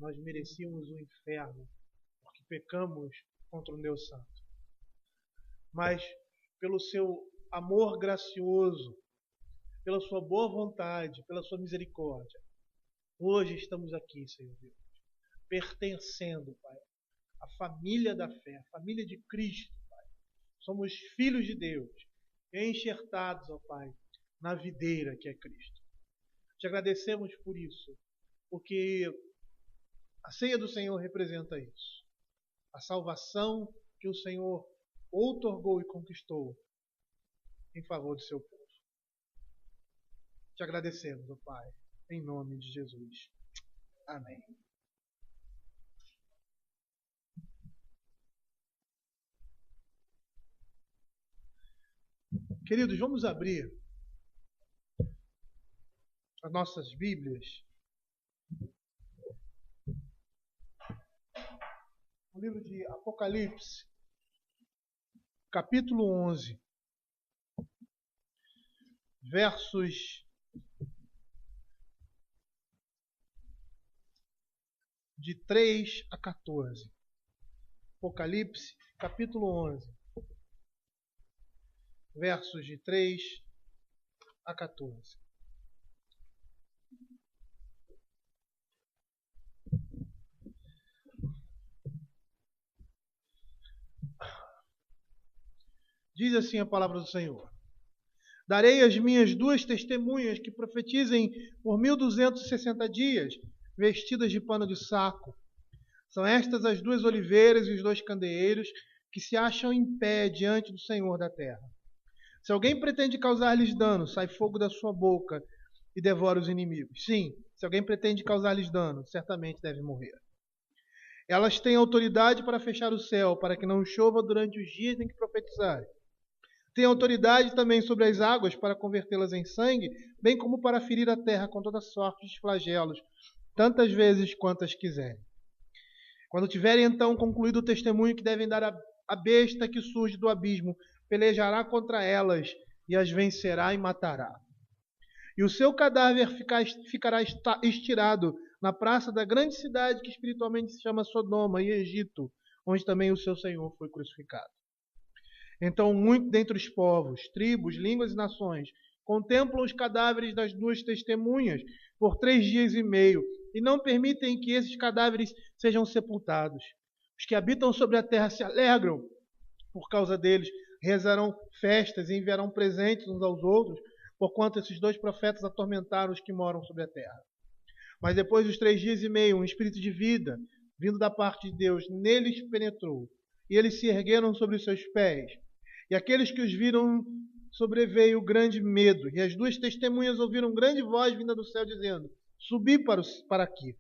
nós merecíamos o inferno, porque pecamos contra um Deus santo. Mas, pelo seu amor gracioso, pela sua boa vontade, pela sua misericórdia, hoje estamos aqui, Senhor Deus, pertencendo, Pai, à família da fé, à família de Cristo, Pai. Somos filhos de Deus, enxertados, ó Pai, na videira que é Cristo. Te agradecemos por isso, porque a ceia do Senhor representa isso. A salvação que o Senhor outorgou e conquistou em favor do seu povo. Te agradecemos, ó Pai, em nome de Jesus. Amém. Queridos, vamos abrir as nossas Bíblias no livro de Apocalipse, capítulo 11, versos de 3 a 14. Apocalipse, capítulo 11, versos de 3 a 14. Diz assim a palavra do Senhor: darei as minhas duas testemunhas que profetizem por 1260 dias, vestidas de pano de saco. São estas as duas oliveiras e os dois candeeiros que se acham em pé diante do Senhor da terra. Se alguém pretende causar-lhes dano, sai fogo da sua boca e devora os inimigos. Sim, se alguém pretende causar-lhes dano, certamente deve morrer. Elas têm autoridade para fechar o céu, para que não chova durante os dias em que profetizarem. Tem autoridade também sobre as águas para convertê-las em sangue, bem como para ferir a terra com toda sorte de flagelos, tantas vezes quantas quiserem. Quando tiverem então concluído o testemunho que devem dar à besta que surge do abismo, pelejará contra elas e as vencerá e matará. E o seu cadáver ficará estirado na praça da grande cidade que espiritualmente se chama Sodoma e Egito, onde também o seu Senhor foi crucificado. Então muitos dentre os povos, tribos, línguas e nações contemplam os cadáveres das duas testemunhas por 3 dias e meio e não permitem que esses cadáveres sejam sepultados. Os que habitam sobre a terra se alegram por causa deles, rezarão festas e enviarão presentes uns aos outros, porquanto esses dois profetas atormentaram os que moram sobre a terra. Mas depois dos 3 dias e meio, um espírito de vida, vindo da parte de Deus, neles penetrou, e eles se ergueram sobre os seus pés. E aqueles que os viram sobreveio grande medo, e as duas testemunhas ouviram grande voz vinda do céu, dizendo: subi para aqui.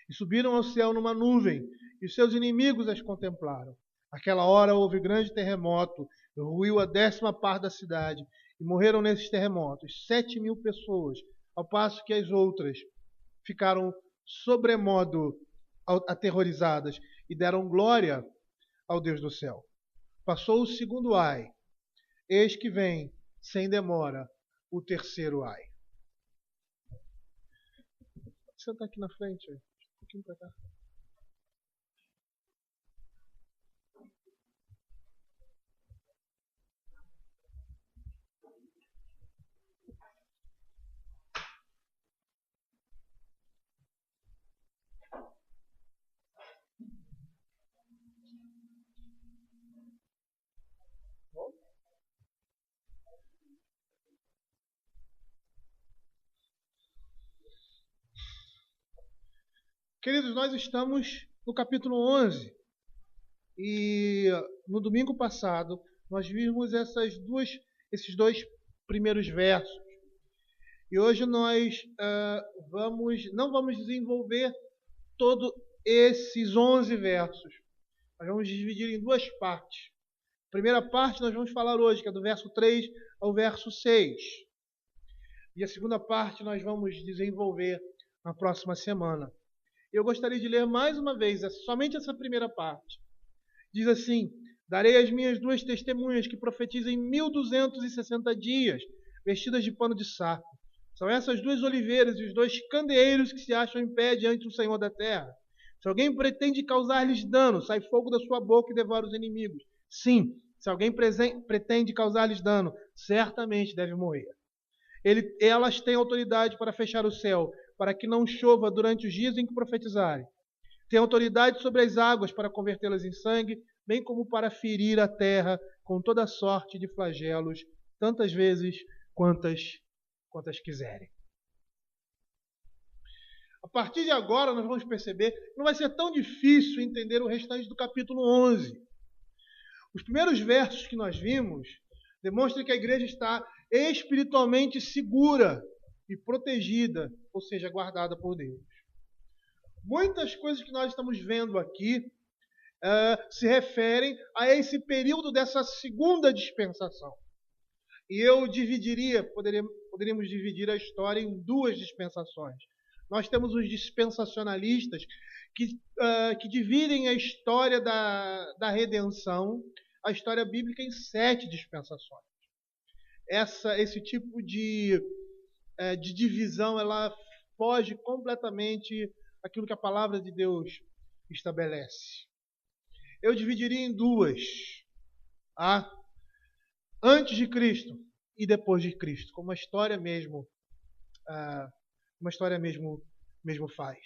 E subiram ao céu numa nuvem, e os seus inimigos as contemplaram. Aquela hora houve grande terremoto, ruiu a 10ª parte da cidade, e morreram nesses terremotos 7.000 pessoas, ao passo que as outras ficaram sobremodo aterrorizadas e deram glória ao Deus do céu. Passou o segundo ai, eis que vem, sem demora, o terceiro ai. Você está aqui na frente, um pouquinho para cá. Queridos, nós estamos no capítulo 11 e no domingo passado nós vimos esses dois primeiros versos. E hoje nós não vamos desenvolver todos esses 11 versos. Nós vamos dividir em 2 partes. A primeira parte nós vamos falar hoje, que é do verso 3 ao verso 6. E a segunda parte nós vamos desenvolver na próxima semana. Eu gostaria de ler mais uma vez, somente essa primeira parte. Diz assim: darei as minhas duas testemunhas que profetizam em 1260 dias, vestidas de pano de saco. São essas duas oliveiras e os dois candeeiros que se acham em pé diante do Senhor da terra. Se alguém pretende causar-lhes dano, sai fogo da sua boca e devora os inimigos. Sim, se alguém pretende causar-lhes dano, certamente deve morrer. Elas têm autoridade para fechar o céu, para que não chova durante os dias em que profetizarem. Têm autoridade sobre as águas para convertê-las em sangue, bem como para ferir a terra com toda sorte de flagelos, tantas vezes quantas quiserem. A partir de agora, nós vamos perceber que não vai ser tão difícil entender o restante do capítulo 11. Os primeiros versos que nós vimos demonstram que a igreja está espiritualmente segura e protegida, ou seja, guardada por Deus. Muitas coisas que nós estamos vendo aqui se referem a esse período dessa segunda dispensação. E eu poderíamos dividir a história em duas dispensações. Nós temos os dispensacionalistas que dividem a história da redenção, a história bíblica, em 7 dispensações. Esse tipo de divisão, ela foge completamente daquilo que a palavra de Deus estabelece. Eu dividiria em duas. Antes de Cristo e depois de Cristo, como a história mesmo faz.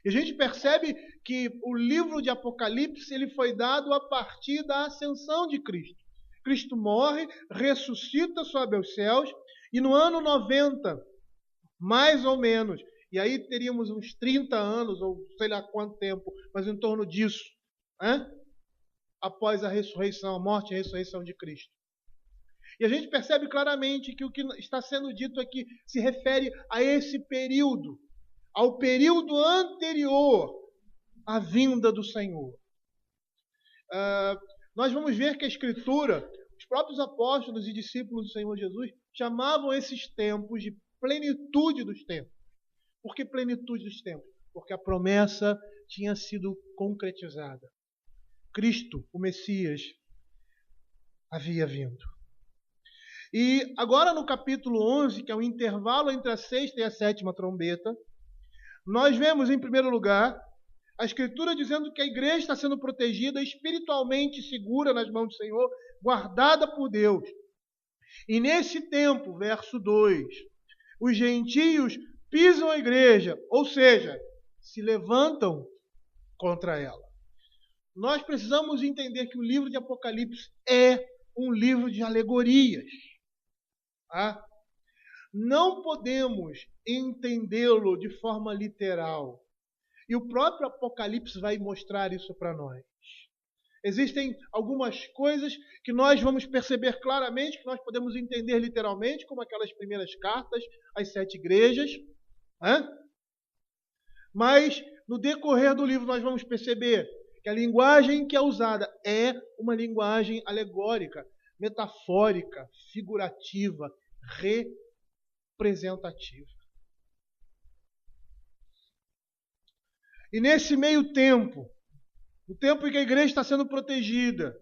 E a gente percebe que o livro de Apocalipse ele foi dado a partir da ascensão de Cristo. Cristo morre, ressuscita, sobe aos céus, e no ano 90, mais ou menos, e aí teríamos uns 30 anos, ou sei lá quanto tempo, mas em torno disso, após a ressurreição, a morte e a ressurreição de Cristo. E a gente percebe claramente que o que está sendo dito aqui se refere a esse período, ao período anterior à vinda do Senhor. Nós vamos ver que a Escritura, os próprios apóstolos e discípulos do Senhor Jesus, chamavam esses tempos de plenitude dos tempos. Por que plenitude dos tempos? Porque a promessa tinha sido concretizada. Cristo, o Messias, havia vindo. E agora no capítulo 11, que é o intervalo entre a 6ª e a 7ª trombeta, nós vemos em primeiro lugar a Escritura dizendo que a igreja está sendo protegida, espiritualmente segura nas mãos do Senhor, guardada por Deus. E nesse tempo, verso 2, os gentios pisam a igreja, ou seja, se levantam contra ela. Nós precisamos entender que o livro de Apocalipse é um livro de alegorias. Não podemos entendê-lo de forma literal. E o próprio Apocalipse vai mostrar isso para nós. Existem algumas coisas que nós vamos perceber claramente, que nós podemos entender literalmente, como aquelas primeiras cartas às 7 igrejas. Mas, no decorrer do livro, nós vamos perceber que a linguagem que é usada é uma linguagem alegórica, metafórica, figurativa, representativa. E nesse meio tempo, o tempo em que a igreja está sendo protegida,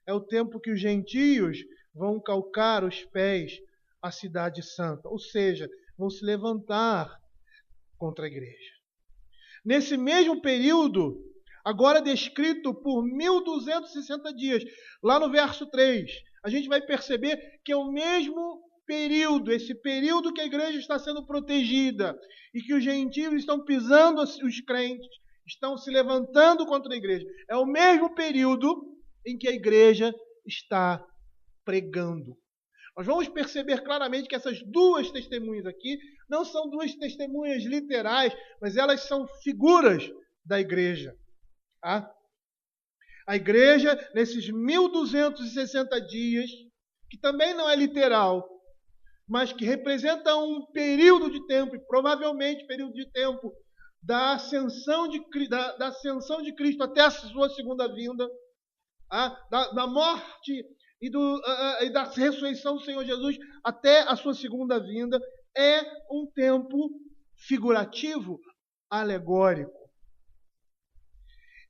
é o tempo que os gentios vão calcar os pés à cidade santa, ou seja, vão se levantar contra a igreja. Nesse mesmo período, agora descrito por 1260 dias, lá no verso 3, a gente vai perceber que é o mesmo período, esse período que a igreja está sendo protegida e que os gentios estão pisando os crentes, estão se levantando contra a igreja. É o mesmo período em que a igreja está pregando. Nós vamos perceber claramente que essas duas testemunhas aqui não são duas testemunhas literais, mas elas são figuras da igreja. A igreja, nesses 1260 dias, que também não é literal, mas que representa um período de tempo, e provavelmente período de tempo da ascensão de Cristo até a sua segunda vinda, da morte e da ressurreição do Senhor Jesus até a sua segunda vinda, é um tempo figurativo, alegórico.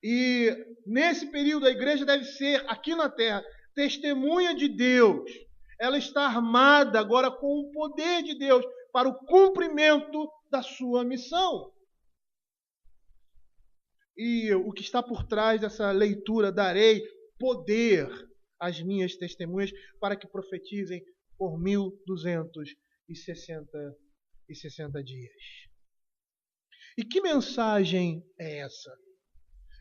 E nesse período a igreja deve ser, aqui na terra, testemunha de Deus. Ela está armada agora com o poder de Deus para o cumprimento da sua missão. E o que está por trás dessa leitura, darei poder às minhas testemunhas para que profetizem por 1260 dias. E que mensagem é essa?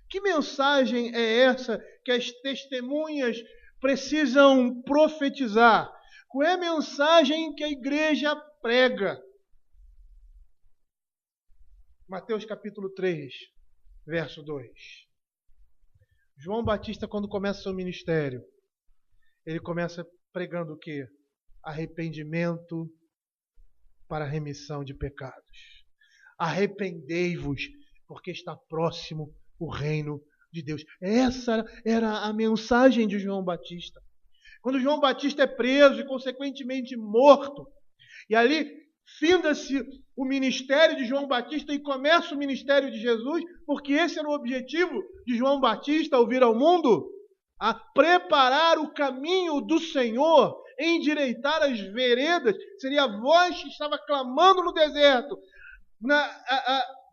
Que mensagem é essa que as testemunhas precisam profetizar? Qual é a mensagem que a igreja prega? Mateus capítulo 3, verso 2. João Batista, quando começa seu ministério, ele começa pregando o quê? Arrependimento para a remissão de pecados. Arrependei-vos, porque está próximo o reino de Deus. Essa era a mensagem de João Batista. Quando João Batista é preso e, consequentemente, morto, e ali finda-se o ministério de João Batista e começa o ministério de Jesus, porque esse era o objetivo de João Batista ao vir ao mundo, a preparar o caminho do Senhor, endireitar as veredas. Seria a voz que estava clamando no deserto,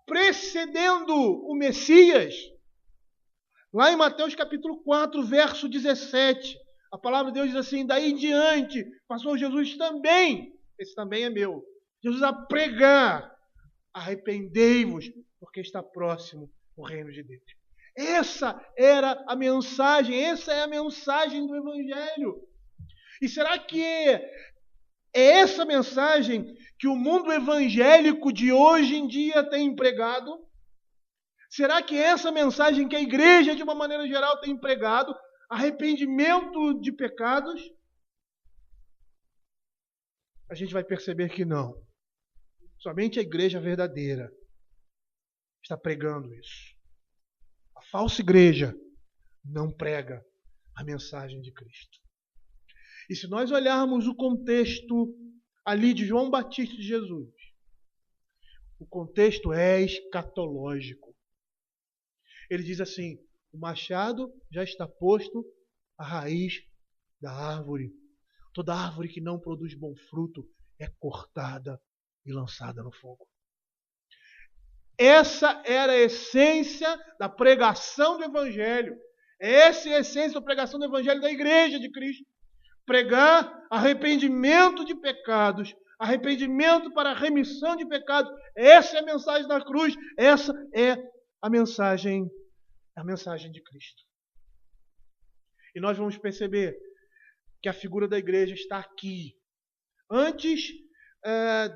precedendo o Messias. Lá em Mateus capítulo 4, verso 17, a palavra de Deus diz assim: daí em diante passou Jesus também, esse também é meu, Jesus a pregar: arrependei-vos, porque está próximo o reino de Deus. Essa era a mensagem, essa é a mensagem do Evangelho. E será que é essa mensagem que o mundo evangélico de hoje em dia tem pregado? Será que é essa mensagem que a igreja, de uma maneira geral, tem pregado? Arrependimento de pecados? A gente vai perceber que não. Somente a igreja verdadeira está pregando isso. A falsa igreja não prega a mensagem de Cristo. E se nós olharmos o contexto ali de João Batista e de Jesus, o contexto é escatológico. Ele diz assim: o machado já está posto à raiz da árvore. Toda árvore que não produz bom fruto é cortada e lançada no fogo. Essa era a essência da pregação do Evangelho. Essa é a essência da pregação do Evangelho da Igreja de Cristo. Pregar arrependimento de pecados, arrependimento para a remissão de pecados. Essa é a mensagem da cruz. Essa é a mensagem de Cristo. E nós vamos perceber que a figura da igreja está aqui. Antes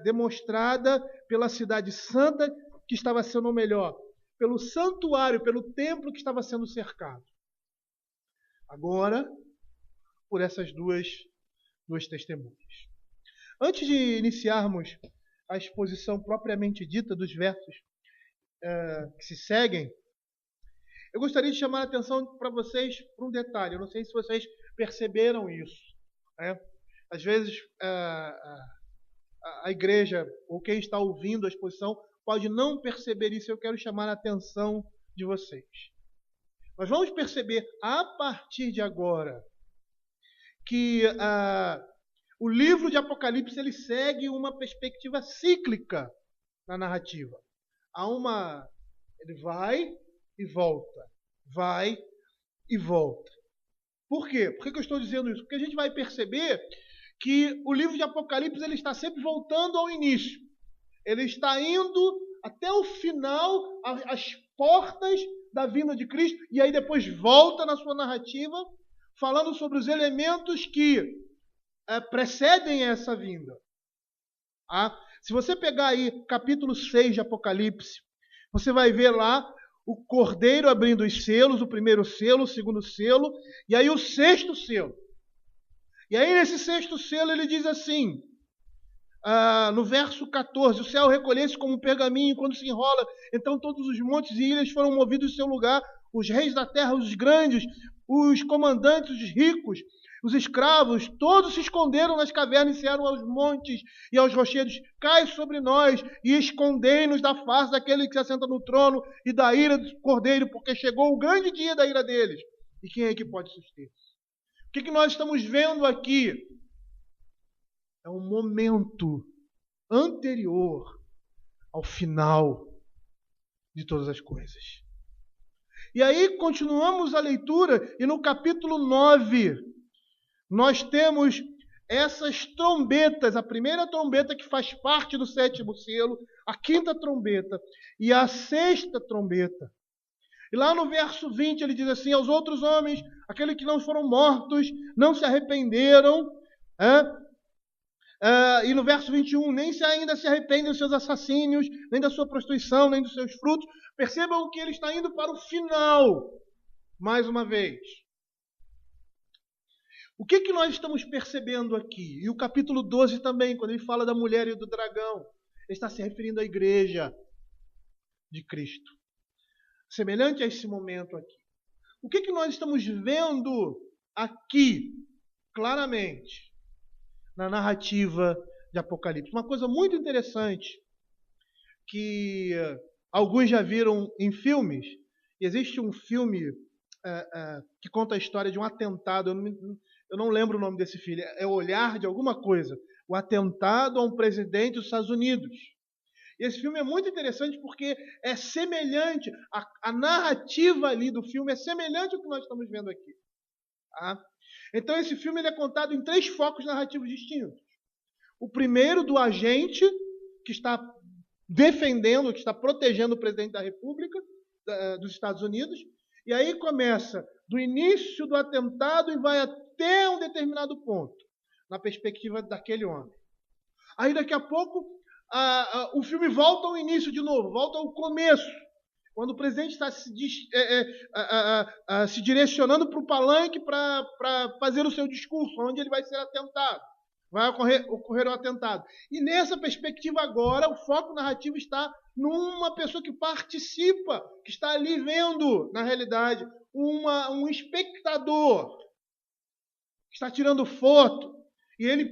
demonstrada pela cidade santa, que estava sendo, ou melhor, pelo santuário, pelo templo que estava sendo cercado. Agora, por essas duas testemunhas. Antes de iniciarmos a exposição propriamente dita dos versos que se seguem, eu gostaria de chamar a atenção para vocês para um detalhe. Eu não sei se vocês perceberam isso. Né? Às vezes, a igreja, ou quem está ouvindo a exposição, pode não perceber isso. Eu quero chamar a atenção de vocês. Nós vamos perceber, a partir de agora, que o livro de Apocalipse ele segue uma perspectiva cíclica na narrativa. Ele vai e volta. Vai e volta. Por quê? Por que eu estou dizendo isso? Porque a gente vai perceber que o livro de Apocalipse ele está sempre voltando ao início. Ele está indo até o final, às portas da vinda de Cristo, e aí depois volta na sua narrativa, falando sobre os elementos que precedem essa vinda. Se você pegar aí capítulo 6 de Apocalipse, você vai ver lá o cordeiro abrindo os selos, o primeiro selo, o segundo selo, e aí o sexto selo. E aí nesse sexto selo ele diz assim, no verso 14, o céu recolhesse como um pergaminho quando se enrola, então todos os montes e ilhas foram movidos do seu lugar, os reis da terra, os grandes, os comandantes, os ricos, os escravos, todos se esconderam nas cavernas e disseram aos montes e aos rochedos: cai sobre nós e escondei-nos da face daquele que se assenta no trono e da ira do cordeiro, porque chegou o grande dia da ira deles. E quem é que pode suster? O que nós estamos vendo aqui? É um momento anterior ao final de todas as coisas. E aí continuamos a leitura e no capítulo 9 nós temos essas trombetas, a primeira trombeta que faz parte do 7º selo, a 5ª trombeta e a 6ª trombeta. E lá no verso 20 ele diz assim: aos outros homens, aqueles que não foram mortos, não se arrependeram. E no verso 21, nem se ainda se arrependem dos seus assassínios, nem da sua prostituição, nem dos seus frutos. Percebam que ele está indo para o final, mais uma vez. O que nós estamos percebendo aqui? E o capítulo 12 também, quando ele fala da mulher e do dragão, ele está se referindo à igreja de Cristo. Semelhante a esse momento aqui. O que nós estamos vendo aqui, claramente, na narrativa de Apocalipse? Uma coisa muito interessante, que alguns já viram em filmes. Existe um filme que conta a história de um atentado, eu não lembro o nome desse filme, é O Olhar de alguma coisa. O atentado a um presidente dos Estados Unidos. E esse filme é muito interessante porque é semelhante, a narrativa ali do filme é semelhante ao que nós estamos vendo aqui. Tá? Então esse filme ele é contado em 3 focos narrativos distintos. O primeiro do agente que está defendendo, que está protegendo o presidente da República dos Estados Unidos. E aí começa do início do atentado e vai até um determinado ponto, na perspectiva daquele homem. Aí daqui a pouco o filme volta ao início de novo, volta ao começo, quando o presidente está se direcionando para o palanque para fazer o seu discurso, onde ele vai ser atentado, vai ocorrer o atentado. E nessa perspectiva agora, o foco narrativo está numa pessoa que participa, que está ali vendo, na realidade, um espectador, que está tirando foto, e ele,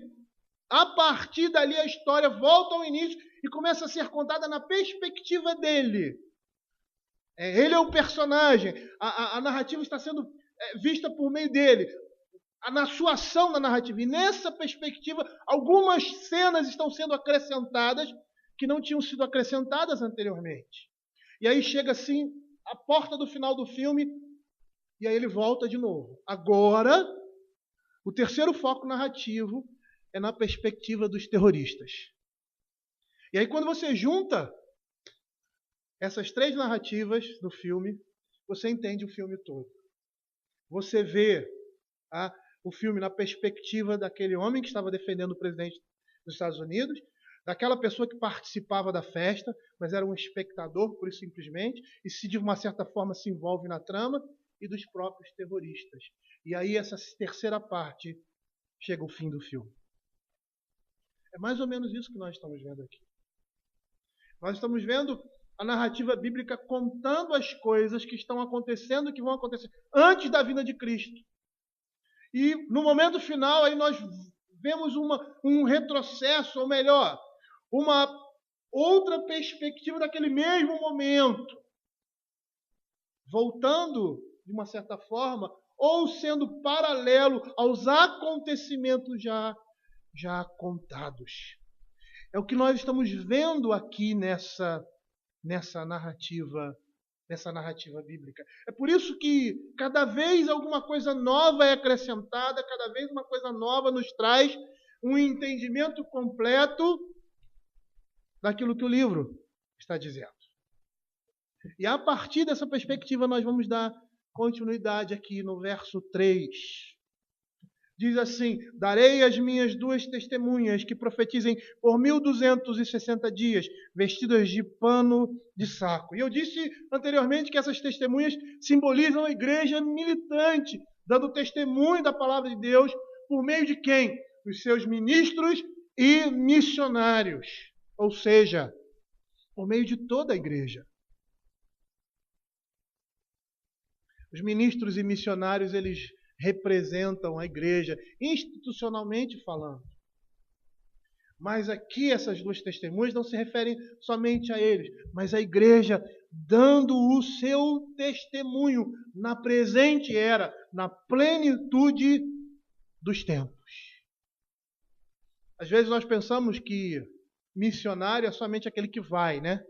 a partir dali, a história volta ao início e começa a ser contada na perspectiva dele. Ele é o personagem, a narrativa está sendo vista por meio dele, na sua ação na narrativa. E nessa perspectiva, algumas cenas estão sendo acrescentadas que não tinham sido acrescentadas anteriormente. E aí chega assim a porta do final do filme e aí ele volta de novo. Agora, o terceiro foco narrativo é na perspectiva dos terroristas. E aí quando você junta essas 3 narrativas do filme, você entende o filme todo. Você vê o filme na perspectiva daquele homem que estava defendendo o presidente dos Estados Unidos, daquela pessoa que participava da festa, mas era um espectador, por isso simplesmente, e se de uma certa forma se envolve na trama, e dos próprios terroristas. E aí essa terceira parte chega o fim do filme. É mais ou menos isso que nós estamos vendo aqui. Nós estamos vendo a narrativa bíblica contando as coisas que estão acontecendo e que vão acontecer antes da vinda de Cristo. E no momento final aí nós vemos um retrocesso, ou melhor, uma outra perspectiva daquele mesmo momento, voltando de uma certa forma, ou sendo paralelo aos acontecimentos já contados. É o que nós estamos vendo aqui nessa narrativa bíblica. É por isso que cada vez alguma coisa nova é acrescentada, cada vez uma coisa nova nos traz um entendimento completo daquilo que o livro está dizendo. E a partir dessa perspectiva nós vamos dar continuidade aqui no verso 3. Diz assim: darei as minhas 2 testemunhas que profetizem por 1260 dias, vestidas de pano de saco. E eu disse anteriormente que essas testemunhas simbolizam a igreja militante, dando testemunho da palavra de Deus por meio de quem? Dos seus ministros e missionários. Ou seja, por meio de toda a igreja. Os ministros e missionários, eles representam a igreja, institucionalmente falando. Mas aqui essas 2 testemunhas não se referem somente a eles, mas à igreja dando o seu testemunho na presente era, na plenitude dos tempos. Às vezes nós pensamos que missionário é somente aquele que vai, né?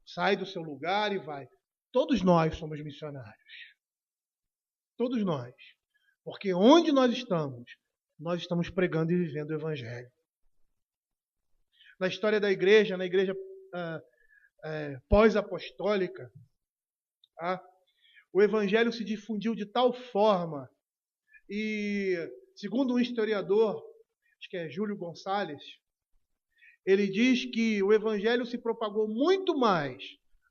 Sai do seu lugar e vai. Todos nós somos missionários. Todos nós. Porque onde nós estamos pregando e vivendo o Evangelho. Na história da igreja, na igreja pós-apostólica, o Evangelho se difundiu de tal forma, e segundo um historiador, acho que é Júlio Gonçalves, ele diz que o Evangelho se propagou muito mais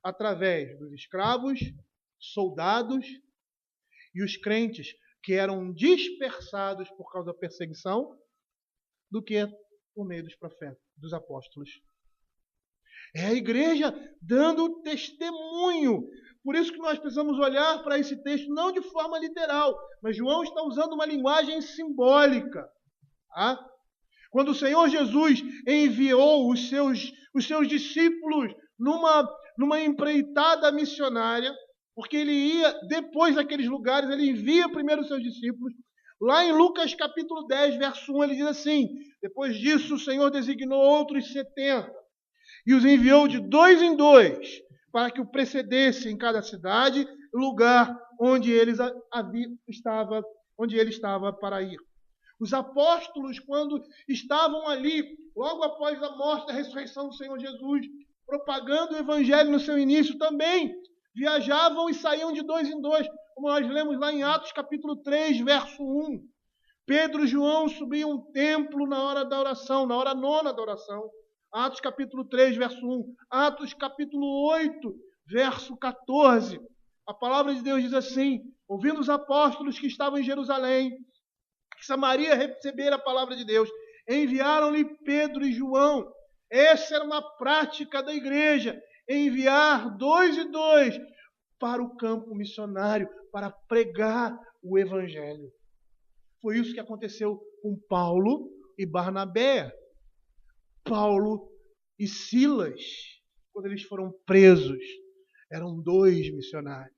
através dos escravos, soldados e os crentes que eram dispersados por causa da perseguição, do que por meio dos profetas, dos apóstolos. É a igreja dando testemunho. Por isso que nós precisamos olhar para esse texto não de forma literal, mas João está usando uma linguagem simbólica. Quando o Senhor Jesus enviou os seus discípulos numa empreitada missionária, porque ele ia, depois daqueles lugares, ele envia primeiro os seus discípulos. Lá em Lucas capítulo 10, verso 1, ele diz assim: depois disso o Senhor designou outros 70 e os enviou de 2 em 2 para que o precedesse em cada cidade, lugar onde ele estava para ir. Os apóstolos, quando estavam ali, logo após a morte e a ressurreição do Senhor Jesus, propagando o Evangelho no seu início, também viajavam e saíam de 2 em 2, como nós lemos lá em Atos capítulo 3, verso 1. Pedro e João subiam um templo na hora da oração, na hora nona da oração. Atos capítulo 3, verso 1. Atos capítulo 8, verso 14. A palavra de Deus diz assim: ouvindo os apóstolos que estavam em Jerusalém, que Samaria recebera a palavra de Deus, enviaram-lhe Pedro e João. Essa era uma prática da igreja, enviar 2 e 2 para o campo missionário, para pregar o Evangelho. Foi isso que aconteceu com Paulo e Barnabé. Paulo e Silas, quando eles foram presos, eram 2 missionários.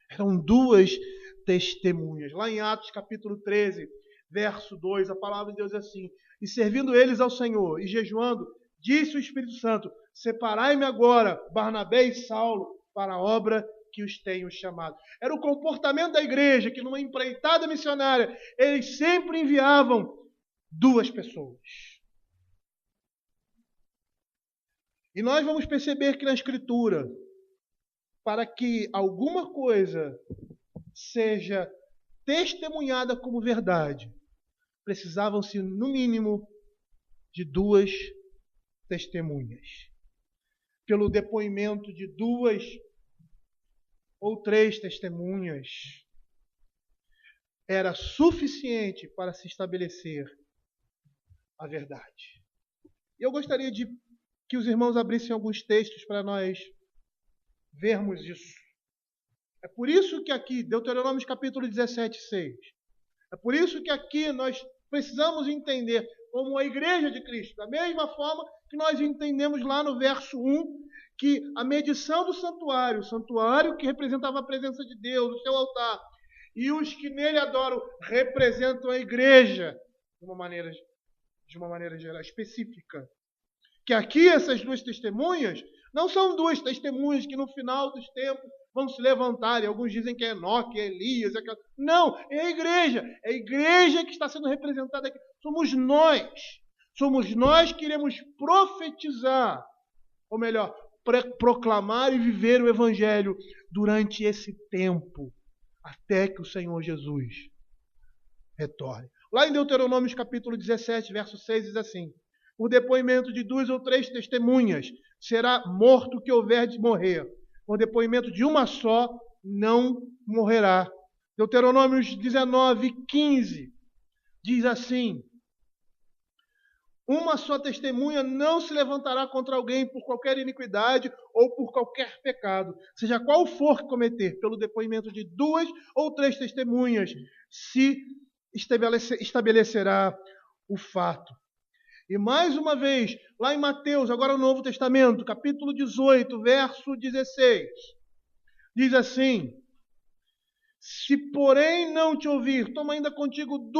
Eram 2 testemunhas. Lá em Atos capítulo 13, verso 2, a palavra de Deus é assim: e servindo eles ao Senhor e jejuando, disse o Espírito Santo: separai-me agora, Barnabé e Saulo, para a obra que os tenho chamado. Era o comportamento da igreja, que numa empreitada missionária, eles sempre enviavam 2 pessoas. E nós vamos perceber que na Escritura, para que alguma coisa seja testemunhada como verdade, precisavam-se, no mínimo, de 2 testemunhas. Pelo depoimento de 2 ou 3 testemunhas, era suficiente para se estabelecer a verdade. E eu gostaria de que os irmãos abrissem alguns textos para nós vermos isso. É por isso que aqui, Deuteronômio capítulo 17, 6, é por isso que aqui nós precisamos entender como a igreja de Cristo, da mesma forma que nós entendemos lá no verso 1, que a medição do santuário, o santuário que representava a presença de Deus, o seu altar, e os que nele adoram, representam a igreja de uma maneira geral, específica. Que aqui essas 2 testemunhas não são 2 testemunhas que no final dos tempos vão se levantar, e alguns dizem que é Enoque, é Elias, é aquela... Não, é a igreja que está sendo representada aqui. Somos nós que iremos profetizar, ou melhor, proclamar e viver o Evangelho durante esse tempo, até que o Senhor Jesus retorne. Lá em Deuteronômio capítulo 17, verso 6, diz assim: o depoimento de 2 ou 3 testemunhas será morto o que houver de morrer. Por depoimento de uma só, não morrerá. Deuteronômio 19, 15 diz assim: uma só testemunha não se levantará contra alguém por qualquer iniquidade ou por qualquer pecado, seja qual for que cometer. Pelo depoimento de 2 ou 3 testemunhas se estabelecerá o fato. E mais uma vez, lá em Mateus, agora no Novo Testamento, capítulo 18, verso 16, diz assim: se porém não te ouvir, toma ainda contigo 1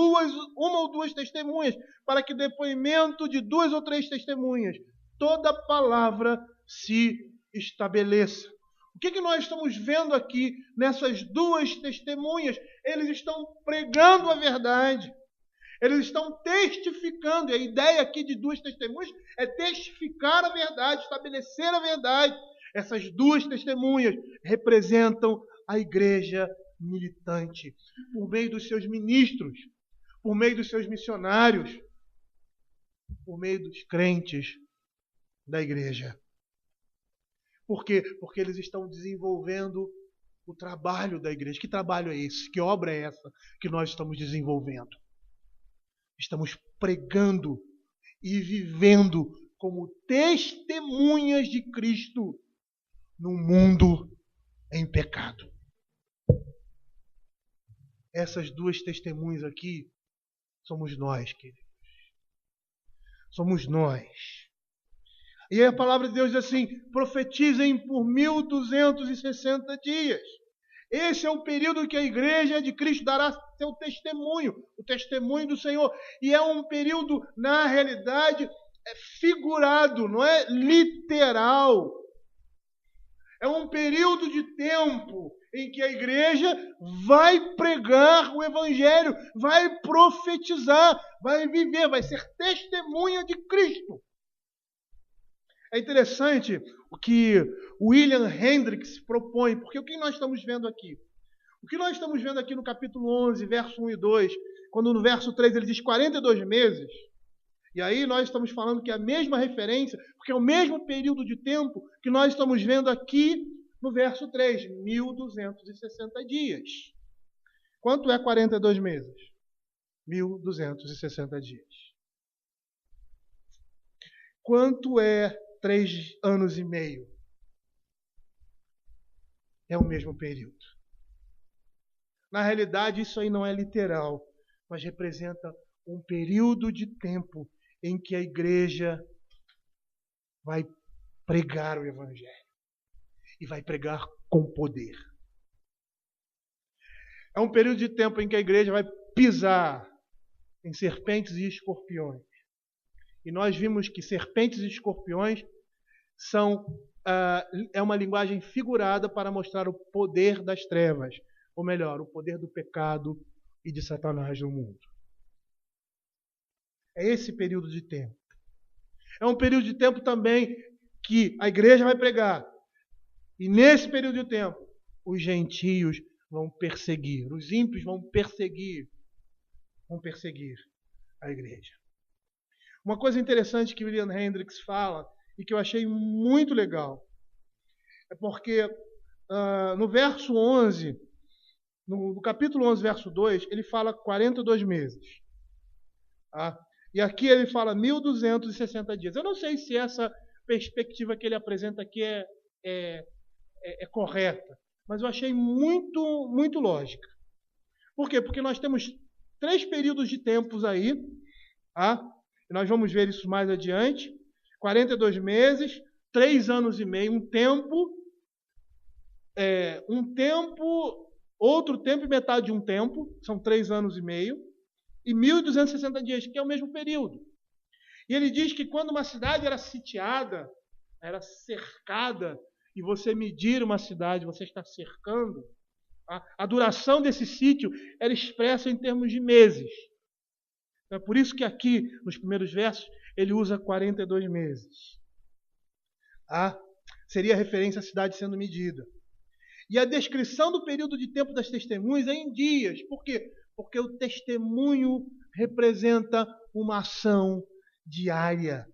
ou 2 testemunhas, para que depoimento de 2 ou 3 testemunhas, toda palavra se estabeleça. O que nós estamos vendo aqui nessas duas testemunhas? Eles estão pregando a verdade. Eles estão testificando. E a ideia aqui de duas testemunhas é testificar a verdade, estabelecer a verdade. Essas duas testemunhas representam a igreja militante, por meio dos seus ministros, por meio dos seus missionários, por meio dos crentes da igreja. Por quê? Porque eles estão desenvolvendo o trabalho da igreja. Que trabalho é esse? Que obra é essa que nós estamos desenvolvendo? Estamos pregando e vivendo como testemunhas de Cristo num mundo em pecado. Essas duas testemunhas aqui somos nós, queridos. Somos nós. E aí a palavra de Deus diz assim: profetizem por 1260 dias. Esse é o período que a igreja de Cristo dará seu testemunho, o testemunho do Senhor. E é um período, na realidade, figurado, não é literal. É um período de tempo em que a igreja vai pregar o Evangelho, vai profetizar, vai viver, vai ser testemunha de Cristo. É interessante o que William Hendricks propõe, porque o que nós estamos vendo aqui? O que nós estamos vendo aqui no capítulo 11, verso 1 e 2, quando no verso 3 ele diz 42 meses, e aí nós estamos falando que é a mesma referência, porque é o mesmo período de tempo que nós estamos vendo aqui no verso 3, 1260 dias. Quanto é 42 meses? 1260 dias. Quanto é 3 anos e meio? É o mesmo período. Na realidade, isso aí não é literal, mas representa um período de tempo em que a igreja vai pregar o Evangelho. E vai pregar com poder. É um período de tempo em que a igreja vai pisar em serpentes e escorpiões. E nós vimos que serpentes e escorpiões é uma linguagem figurada para mostrar o poder das trevas. Ou melhor, o poder do pecado e de Satanás no mundo. É esse período de tempo. É um período de tempo também que a igreja vai pregar. E nesse período de tempo, os gentios vão perseguir, os ímpios vão perseguir a igreja. Uma coisa interessante que William Hendricks fala, e que eu achei muito legal, é porque no verso 11, no capítulo 11, verso 2, ele fala 42 meses. Tá? E aqui ele fala 1260 dias. Eu não sei se essa perspectiva que ele apresenta aqui é correta, mas eu achei muito, muito lógica. Por quê? Porque nós temos 3 períodos de tempos aí, tá? E nós vamos ver isso mais adiante. 42 meses, 3 anos e meio, um tempo, outro tempo e metade de um tempo, são 3 anos e meio, e 1260 dias, que é o mesmo período. E ele diz que quando uma cidade era sitiada, era cercada, e você medir uma cidade, você está cercando, a duração desse sítio era expressa em termos de meses. É por isso que aqui, nos primeiros versos, ele usa 42 meses. Seria referência à cidade sendo medida. E a descrição do período de tempo das testemunhas é em dias. Por quê? Porque o testemunho representa uma ação diária.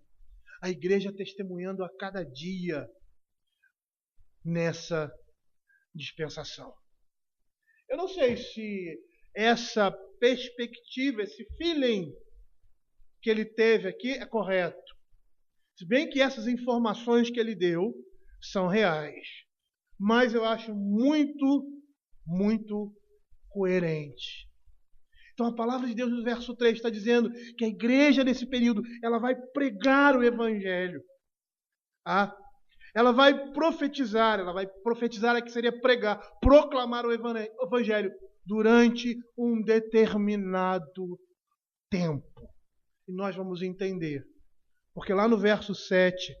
A igreja testemunhando a cada dia nessa dispensação. Eu não sei se essa perspectiva, esse feeling que ele teve aqui é correto. Se bem que essas informações que ele deu são reais. Mas eu acho muito, muito coerente. Então a palavra de Deus no verso 3 está dizendo que a igreja nesse período ela vai pregar o Evangelho. Ela vai profetizar aqui seria pregar, proclamar o Evangelho durante um determinado tempo. E nós vamos entender. Porque lá no verso 7,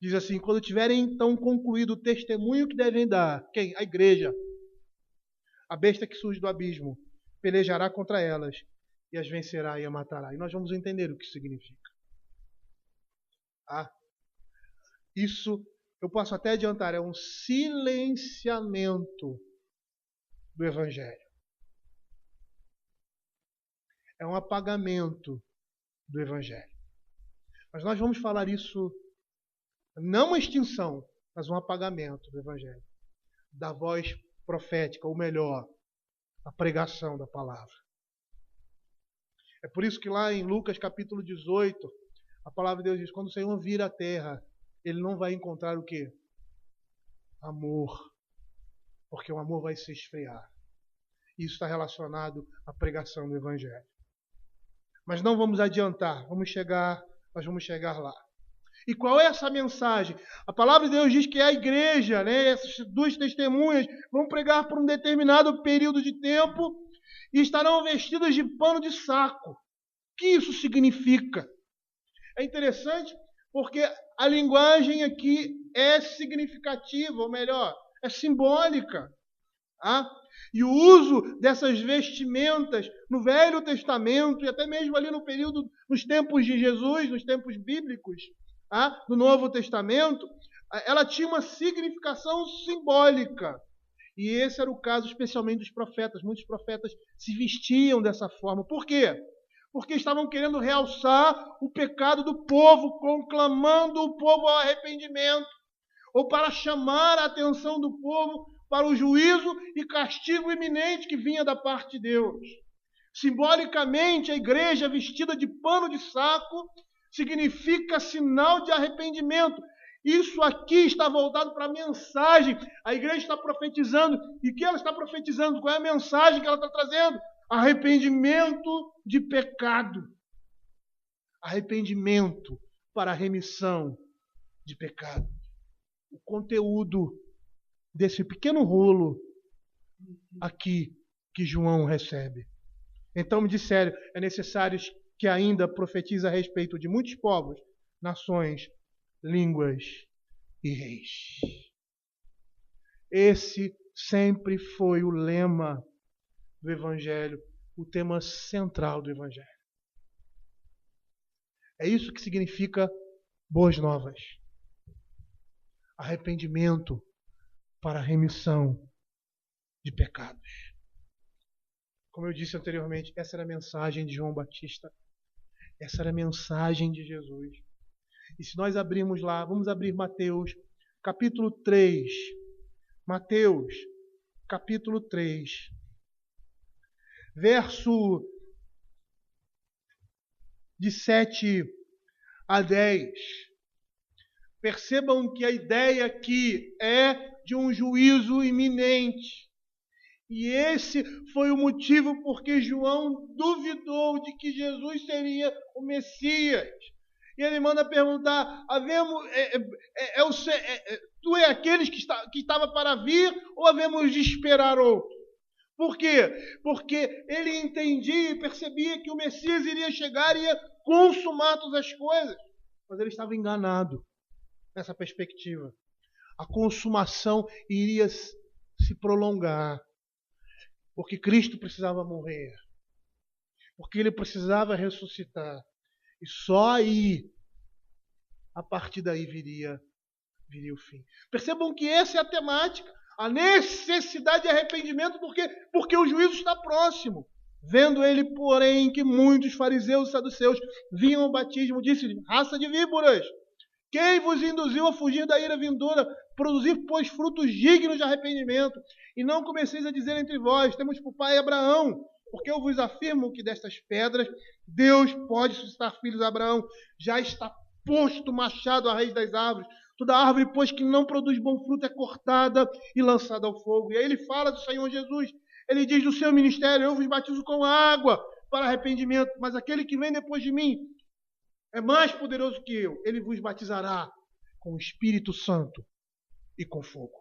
Diz assim: quando tiverem então concluído o testemunho que devem dar, quem? A igreja. A besta que surge do abismo pelejará contra elas e as vencerá e a matará. E nós vamos entender o que significa. Isso eu posso até adiantar, é um silenciamento do Evangelho. É um apagamento do Evangelho. Mas nós vamos falar isso, não uma extinção, mas um apagamento do Evangelho. Da voz profética, ou melhor, a pregação da palavra. É por isso que lá em Lucas capítulo 18, a palavra de Deus diz: quando o Senhor vir à terra, Ele não vai encontrar o quê? Amor. Porque o amor vai se esfriar. Isso está relacionado à pregação do Evangelho. Mas não vamos adiantar, nós vamos chegar lá. E qual é essa mensagem? A palavra de Deus diz que é a igreja, essas duas testemunhas vão pregar por um determinado período de tempo e estarão vestidas de pano de saco. O que isso significa? É interessante porque a linguagem aqui é significativa, ou melhor, é simbólica. E o uso dessas vestimentas no Velho Testamento, e até mesmo ali no período, nos tempos de Jesus, nos tempos bíblicos, do Novo Testamento, ela tinha uma significação simbólica. E esse era o caso especialmente dos profetas. Muitos profetas se vestiam dessa forma. Por quê? Porque estavam querendo realçar o pecado do povo, conclamando o povo ao arrependimento, ou para chamar a atenção do povo para o juízo e castigo iminente que vinha da parte de Deus. Simbolicamente, a igreja vestida de pano de saco significa sinal de arrependimento. Isso aqui está voltado para a mensagem. A igreja está profetizando. E o que ela está profetizando? Qual é a mensagem que ela está trazendo? Arrependimento de pecado. Arrependimento para a remissão de pecado. O conteúdo desse pequeno rolo aqui que João recebe. Então me disseram, é necessário que ainda profetize a respeito de muitos povos, nações, línguas e reis. Esse sempre foi o lema do Evangelho, o tema central do Evangelho. É isso que significa boas novas. Arrependimento para a remissão de pecados. Como eu disse anteriormente, essa era a mensagem de João Batista. Essa era a mensagem de Jesus. E se nós abrirmos lá, vamos abrir Mateus, capítulo 3. Mateus, capítulo 3. Verso de 7 a 10. Percebam que a ideia aqui é de um juízo iminente. E esse foi o motivo porque João duvidou de que Jesus seria o Messias. E ele manda perguntar: tu é aqueles que estava para vir ou havemos de esperar outro? Por quê? Porque ele entendia e percebia que o Messias iria chegar e ia consumar todas as coisas. Mas ele estava enganado nessa perspectiva. A consumação iria se prolongar. Porque Cristo precisava morrer. Porque Ele precisava ressuscitar. E só aí, a partir daí, viria o fim. Percebam que essa é a temática. A necessidade de arrependimento, porque o juízo está próximo. Vendo ele, porém, que muitos fariseus e saduceus vinham ao batismo, disse-lhe: raça de víboras, quem vos induziu a fugir da ira vindoura? Produzir, pois, frutos dignos de arrependimento. E não comeceis a dizer entre vós: temos por pai Abraão. Porque eu vos afirmo que destas pedras Deus pode suscitar filhos a Abraão. Já está posto o machado à raiz das árvores. Toda árvore, pois, que não produz bom fruto é cortada e lançada ao fogo. E aí ele fala do Senhor Jesus. Ele diz: do seu ministério eu vos batizo com água para arrependimento. Mas aquele que vem depois de mim é mais poderoso que eu. Ele vos batizará com o Espírito Santo e com fogo.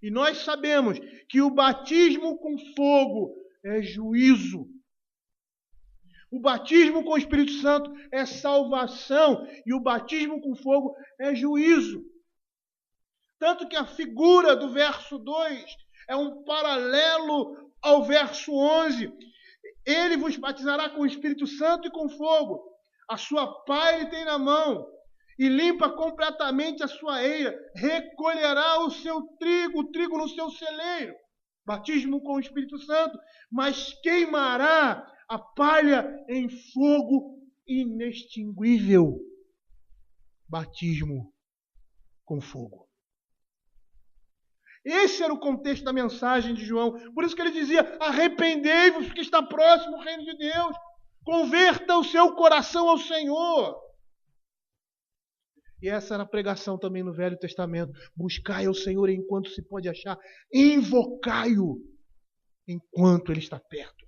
E nós sabemos que o batismo com fogo é juízo. O batismo com o Espírito Santo é salvação e o batismo com fogo é juízo. Tanto que a figura do verso 2 é um paralelo ao verso 11. Ele vos batizará com o Espírito Santo e com fogo. A sua pá ele tem na mão e limpa completamente a sua eira. Recolherá o trigo no seu celeiro. Batismo com o Espírito Santo, mas queimará a palha em fogo inextinguível. Batismo com fogo. Esse era o contexto da mensagem de João. Por isso que ele dizia: arrependei-vos, porque está próximo o reino de Deus. Converta o seu coração ao Senhor. E essa era a pregação também no Velho Testamento. Buscai ao Senhor enquanto se pode achar. Invocai-o enquanto Ele está perto.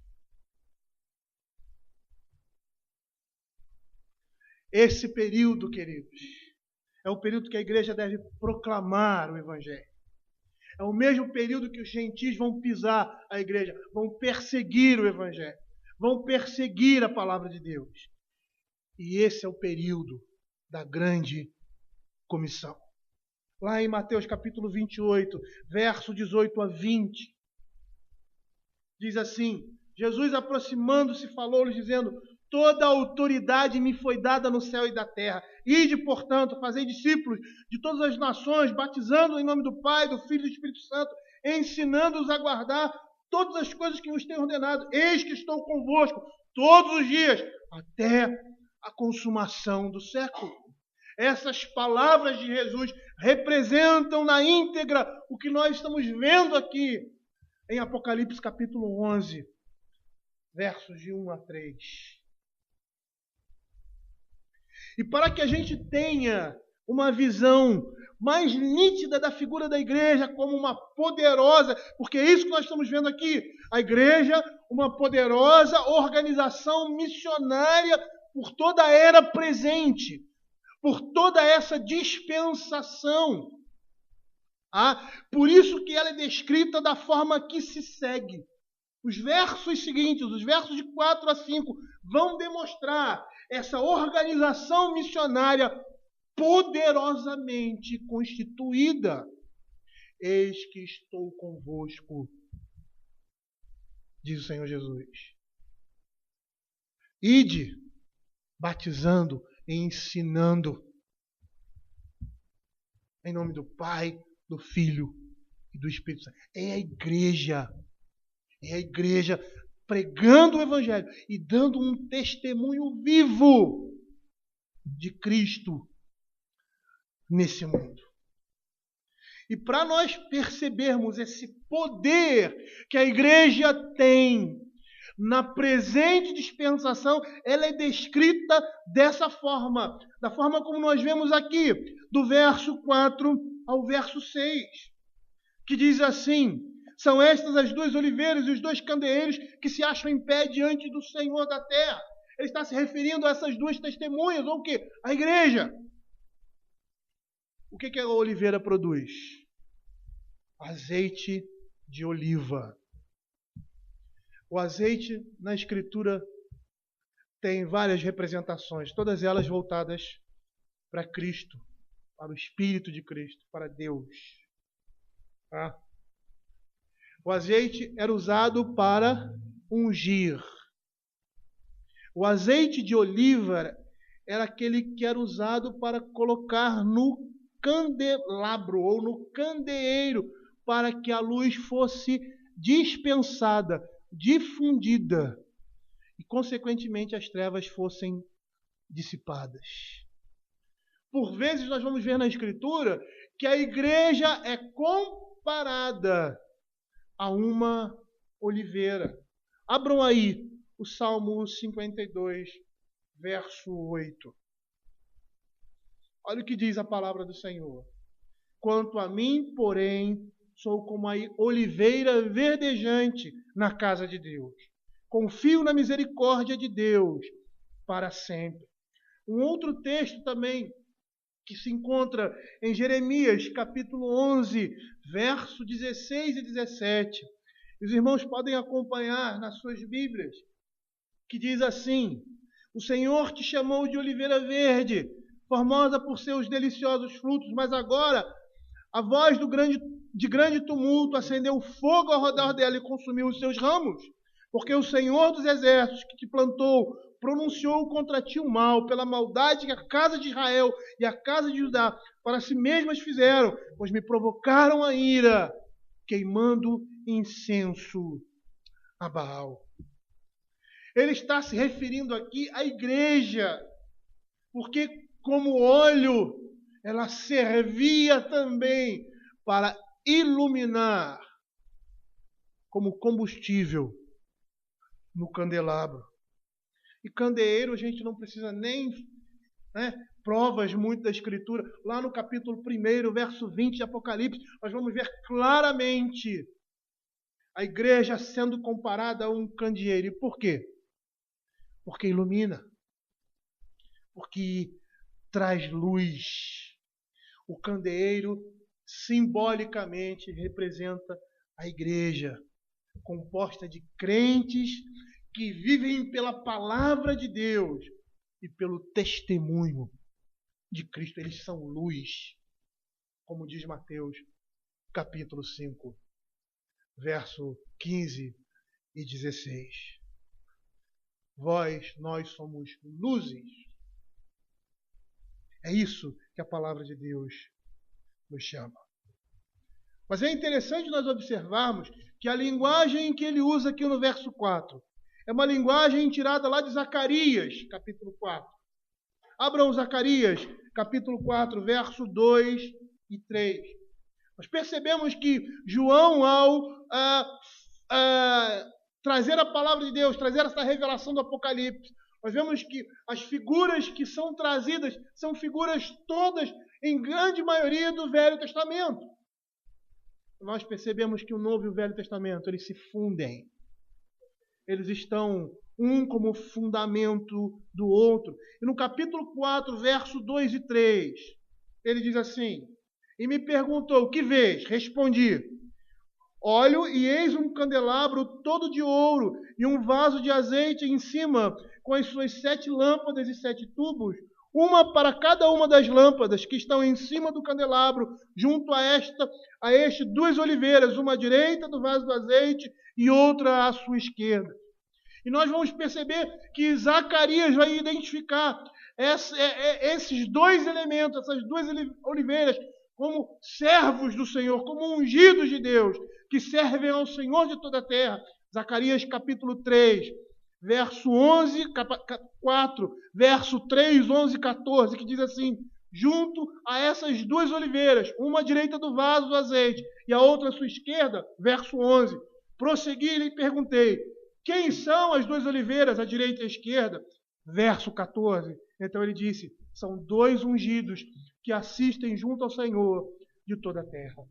Esse período, queridos, é o período que a igreja deve proclamar o Evangelho. É o mesmo período que os gentios vão pisar a igreja, vão perseguir o Evangelho, vão perseguir a palavra de Deus. E esse é o período da grande comissão. Lá em Mateus capítulo 28, verso 18 a 20, diz assim: Jesus, aproximando-se, falou-lhes, dizendo: toda a autoridade me foi dada no céu e da terra. Ide, portanto, fazei discípulos de todas as nações, batizando em nome do Pai, do Filho e do Espírito Santo, ensinando-os a guardar todas as coisas que vos tenho ordenado. Eis que estou convosco todos os dias, até a consumação do século. Essas palavras de Jesus representam na íntegra o que nós estamos vendo aqui em Apocalipse capítulo 11, versos de 1 a 3. E para que a gente tenha uma visão mais nítida da figura da igreja como uma poderosa, porque é isso que nós estamos vendo aqui, a igreja, uma poderosa organização missionária por toda a era presente, por toda essa dispensação. Por isso que ela é descrita da forma que se segue. Os versos seguintes, os versos de 4 a 5, vão demonstrar essa organização missionária poderosamente constituída. Eis que estou convosco, diz o Senhor Jesus. Ide, batizando e ensinando, em nome do Pai, do Filho e do Espírito Santo. É a igreja pregando o Evangelho e dando um testemunho vivo de Cristo nesse mundo. E para nós percebermos esse poder que a igreja tem na presente dispensação, ela é descrita dessa forma, da forma como nós vemos aqui, do verso 4 ao verso 6, que diz assim: são estas as duas oliveiras e os dois candeeiros que se acham em pé diante do Senhor da terra. Ele está se referindo a essas duas testemunhas, ou o quê? A igreja. O que a oliveira produz? Azeite de oliva. O azeite, na Escritura, tem várias representações, todas elas voltadas para Cristo, para o Espírito de Cristo, para Deus. O azeite era usado para ungir. O azeite de oliva era aquele que era usado para colocar no candelabro ou no candeeiro, para que a luz fosse dispensada, difundida e, consequentemente, as trevas fossem dissipadas. Por vezes nós vamos ver na Escritura que a igreja é comparada a uma oliveira. Abram aí o Salmo 52, verso 8. Olha o que diz a palavra do Senhor. Quanto a mim, porém, sou como a oliveira verdejante na casa de Deus. Confio na misericórdia de Deus para sempre. Um outro texto também que se encontra em Jeremias, capítulo 11, verso 16 e 17. Os irmãos podem acompanhar nas suas Bíblias. que diz assim: o Senhor te chamou de oliveira verde, formosa por seus deliciosos frutos, mas agora a voz de grande tumulto acendeu fogo ao redor dela e consumiu os seus ramos. Porque o Senhor dos exércitos que te plantou pronunciou contra ti o mal, pela maldade que a casa de Israel e a casa de Judá para si mesmas fizeram, pois me provocaram a ira, queimando incenso a Baal. Ele está se referindo aqui à igreja, porque como óleo, ela servia também para iluminar como combustível no candelabro. E candeeiro a gente não precisa nem provas muito da Escritura. Lá no capítulo 1, verso 20 de Apocalipse, nós vamos ver claramente a igreja sendo comparada a um candeeiro. E por quê? Porque ilumina. Porque traz luz. O candeeiro simbolicamente representa a igreja, composta de crentes que vivem pela palavra de Deus e pelo testemunho de Cristo. Eles são luz, como diz Mateus, capítulo 5, verso 15 e 16. Nós somos luzes. É isso que a palavra de Deus nos chama. Mas é interessante nós observarmos que a linguagem que ele usa aqui no verso 4 é uma linguagem tirada lá de Zacarias, capítulo 4. Abram Zacarias, capítulo 4, verso 2 e 3. Nós percebemos que João, ao trazer a palavra de Deus, trazer essa revelação do Apocalipse, nós vemos que as figuras que são trazidas são figuras todas, em grande maioria, do Velho Testamento. Nós percebemos que o Novo e o Velho Testamento, eles se fundem. Eles estão um como fundamento do outro. E no capítulo 4, verso 2 e 3, ele diz assim: e me perguntou, que vês? Respondi: olho e eis um candelabro todo de ouro e um vaso de azeite em cima, com as suas 7 lâmpadas e 7 tubos, uma para cada uma das lâmpadas que estão em cima do candelabro, junto a este 2 oliveiras, uma à direita do vaso do azeite e outra à sua esquerda. E nós vamos perceber que Zacarias vai identificar esses 2 elementos, essas 2 oliveiras, como servos do Senhor, como ungidos de Deus, que servem ao Senhor de toda a terra. Zacarias capítulo 3, verso 4, verso 3, 11 e 14, que diz assim: junto a essas 2 oliveiras, uma à direita do vaso do azeite e a outra à sua esquerda, verso 11, prossegui e lhe perguntei: quem são as 2 oliveiras, à direita e à esquerda? Verso 14. Então ele disse: são 2 ungidos que assistem junto ao Senhor de toda a terra.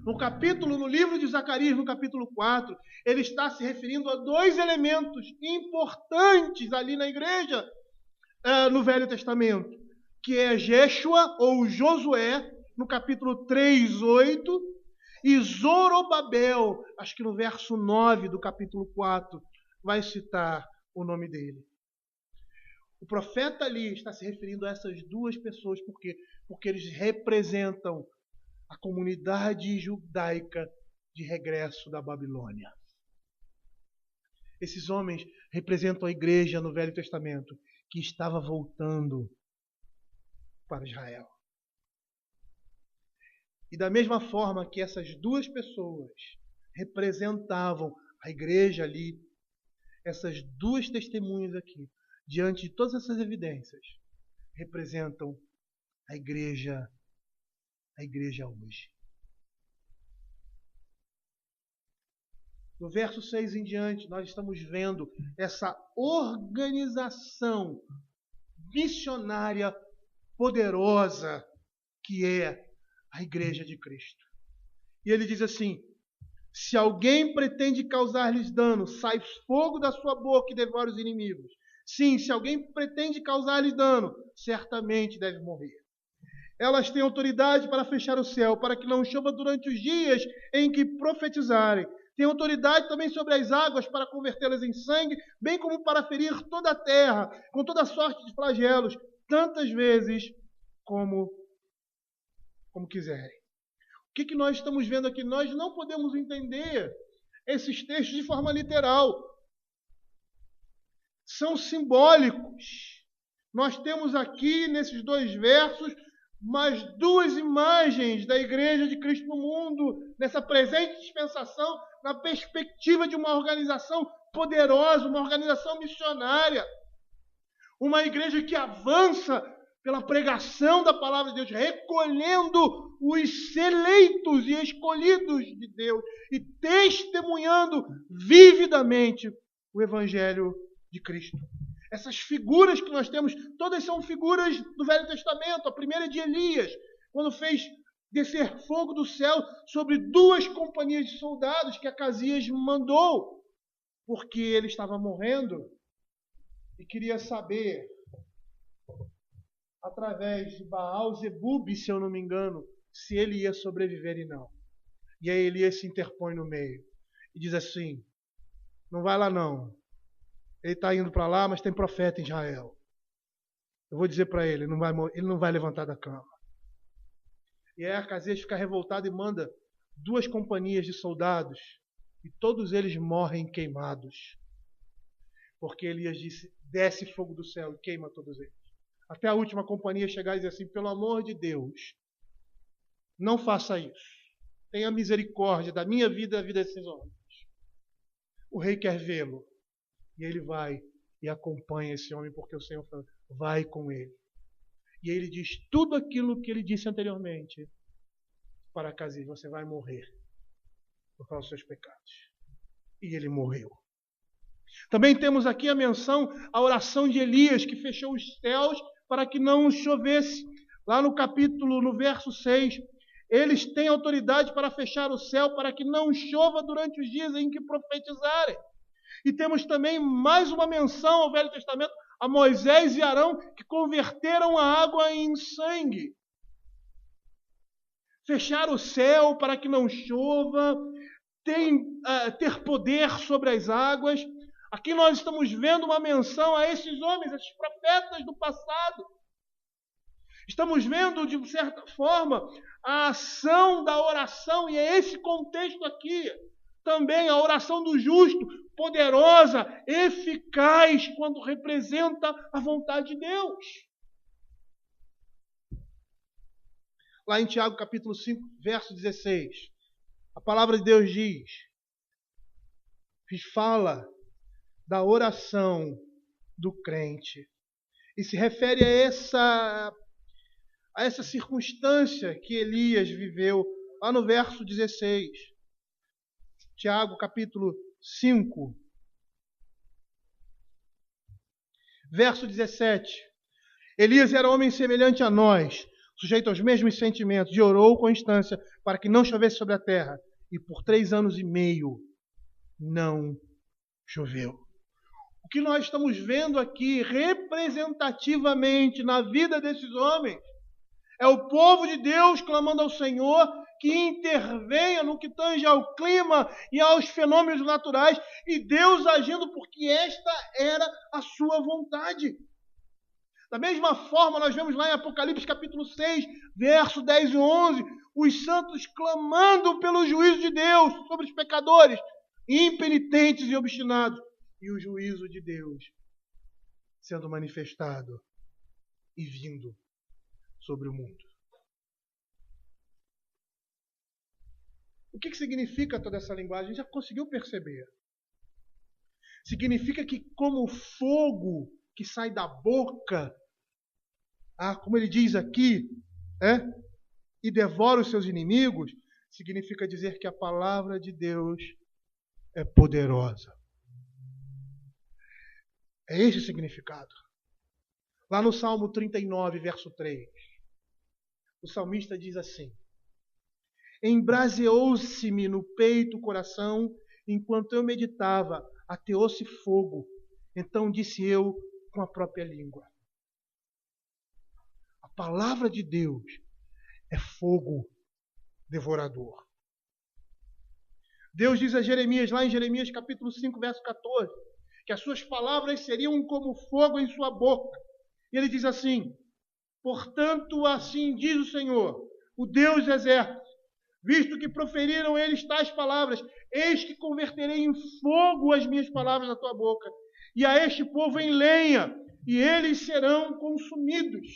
No livro de Zacarias, no capítulo 4, ele está se referindo a 2 elementos importantes ali na igreja, no Velho Testamento, que é Jeshua ou Josué, no capítulo 3, 8, e Zorobabel, acho que no verso 9 do capítulo 4, vai citar o nome dele. O profeta ali está se referindo a essas 2 pessoas, porque eles representam a comunidade judaica de regresso da Babilônia. Esses homens representam a igreja no Velho Testamento, que estava voltando para Israel. E da mesma forma que essas 2 pessoas representavam a igreja ali, essas 2 testemunhas aqui, diante de todas essas evidências, representam a igreja hoje. No verso 6 em diante, nós estamos vendo essa organização missionária poderosa que é a igreja de Cristo. E ele diz assim: se alguém pretende causar-lhes dano, sai fogo da sua boca e devora os inimigos. Sim, se alguém pretende causar-lhes dano, certamente deve morrer. Elas têm autoridade para fechar o céu, para que não chova durante os dias em que profetizarem. Tem autoridade também sobre as águas para convertê-las em sangue, bem como para ferir toda a terra, com toda sorte de flagelos, tantas vezes como quiserem. O que nós estamos vendo aqui? Nós não podemos entender esses textos de forma literal. São simbólicos. Nós temos aqui, nesses 2 versos, mais 2 imagens da Igreja de Cristo no mundo, nessa presente dispensação, na perspectiva de uma organização poderosa, uma organização missionária. Uma igreja que avança pela pregação da palavra de Deus, recolhendo os eleitos e escolhidos de Deus e testemunhando vividamente o Evangelho de Cristo. Essas figuras que nós temos, todas são figuras do Velho Testamento. A primeira é de Elias, quando fez descer fogo do céu sobre 2 companhias de soldados que Acasias mandou, porque ele estava morrendo e queria saber, através de Baal-Zebub, se eu não me engano, se ele ia sobreviver e não. E aí Elias se interpõe no meio e diz assim: não vai lá não. Ele está indo para lá, mas tem profeta em Israel. Eu vou dizer para ele, ele não vai levantar da cama. E aí Acasias fica revoltado e manda 2 companhias de soldados, e todos eles morrem queimados. Porque Elias disse: desce fogo do céu e queima todos eles. Até a última companhia chegar e dizer assim: pelo amor de Deus, não faça isso. Tenha misericórdia da minha vida e da vida desses homens. O rei quer vê-lo. E ele vai e acompanha esse homem, porque o Senhor fala: vai com ele. E ele diz tudo aquilo que ele disse anteriormente para Acasias: você vai morrer por causa dos seus pecados. E ele morreu. Também temos aqui a menção à oração de Elias, que fechou os céus para que não chovesse. Lá no verso 6, eles têm autoridade para fechar o céu para que não chova durante os dias em que profetizarem. E temos também mais uma menção ao Velho Testamento, a Moisés e Arão, que converteram a água em sangue. Fechar o céu para que não chova, ter poder sobre as águas. Aqui nós estamos vendo uma menção a esses homens, a esses profetas do passado. Estamos vendo, de certa forma, a ação da oração, e é esse contexto aqui. Também a oração do justo, poderosa, eficaz, quando representa a vontade de Deus. Lá em Tiago, capítulo 5, verso 16, a palavra de Deus diz, fala da oração do crente, e se refere a essa circunstância que Elias viveu, lá no verso 16. Tiago, capítulo 5, verso 17. Elias era homem semelhante a nós, sujeito aos mesmos sentimentos, e orou com instância para que não chovesse sobre a terra. E por 3 anos e meio não choveu. O que nós estamos vendo aqui representativamente na vida desses homens é o povo de Deus clamando ao Senhor que intervenha no que tange ao clima e aos fenômenos naturais, e Deus agindo porque esta era a sua vontade. Da mesma forma, nós vemos lá em Apocalipse capítulo 6, verso 10 e 11, os santos clamando pelo juízo de Deus sobre os pecadores, impenitentes e obstinados, e o juízo de Deus sendo manifestado e vindo sobre o mundo. O que significa toda essa linguagem? A gente já conseguiu perceber. Significa que como fogo que sai da boca, como ele diz aqui, e devora os seus inimigos, significa dizer que a palavra de Deus é poderosa. É esse o significado. Lá no Salmo 39, verso 3, o salmista diz assim: embraseou-se-me no peito o coração, enquanto eu meditava, ateou-se fogo. Então disse eu com a própria língua. A palavra de Deus é fogo devorador. Deus diz a Jeremias, lá em Jeremias capítulo 5, verso 14, que as suas palavras seriam como fogo em sua boca. E ele diz assim: portanto, assim diz o Senhor, o Deus dos exércitos, visto que proferiram eles tais palavras, eis que converterei em fogo as minhas palavras na tua boca, e a este povo em lenha, e eles serão consumidos.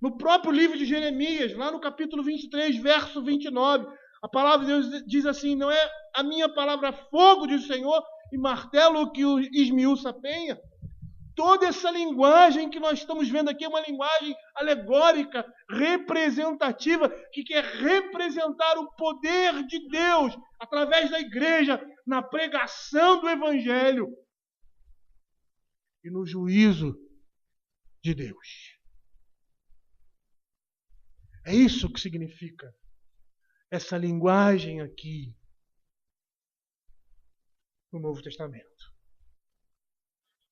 No próprio livro de Jeremias, lá no capítulo 23, verso 29, a palavra de Deus diz assim: não é a minha palavra fogo, diz o Senhor, e martelo que o esmiuça a penha? Toda essa linguagem que nós estamos vendo aqui é uma linguagem alegórica, representativa, que quer representar o poder de Deus através da igreja, na pregação do Evangelho e no juízo de Deus. É isso que significa essa linguagem aqui no Novo Testamento.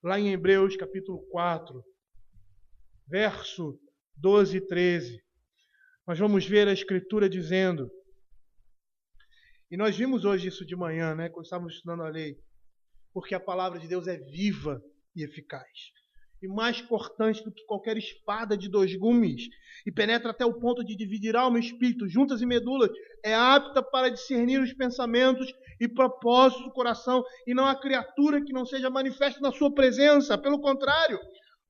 Lá em Hebreus capítulo 4, verso 12 e 13, nós vamos ver a Escritura dizendo, e nós vimos hoje isso de manhã, né, quando estávamos estudando a lei, porque a palavra de Deus é viva e eficaz, e mais cortante do que qualquer espada de 2 gumes, e penetra até o ponto de dividir alma e espírito, juntas e medulas, é apta para discernir os pensamentos e propósitos do coração, e não há criatura que não seja manifesta na sua presença. Pelo contrário,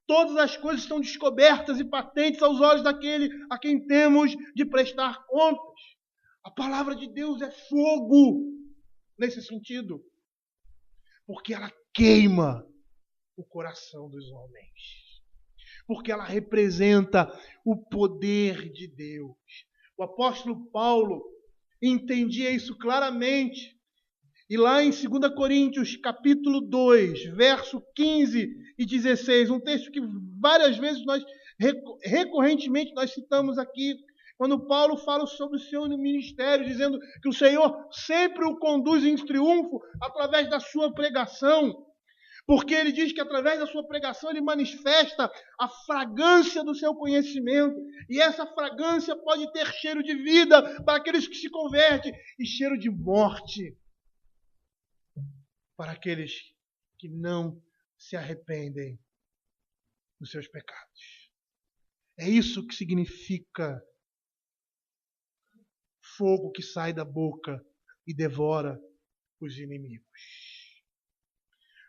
todas as coisas estão descobertas e patentes aos olhos daquele a quem temos de prestar contas. A palavra de Deus é fogo nesse sentido, porque ela queima o coração dos homens, porque ela representa o poder de Deus. O apóstolo Paulo entendia isso claramente. E lá em 2 Coríntios, capítulo 2, verso 15 e 16, um texto que várias vezes recorrentemente nós citamos aqui, quando Paulo fala sobre o seu ministério, dizendo que o Senhor sempre o conduz em triunfo através da sua pregação, porque ele diz que através da sua pregação ele manifesta a fragrância do seu conhecimento, e essa fragrância pode ter cheiro de vida para aqueles que se convertem e cheiro de morte para aqueles que não se arrependem dos seus pecados. É isso que significa fogo que sai da boca e devora os inimigos.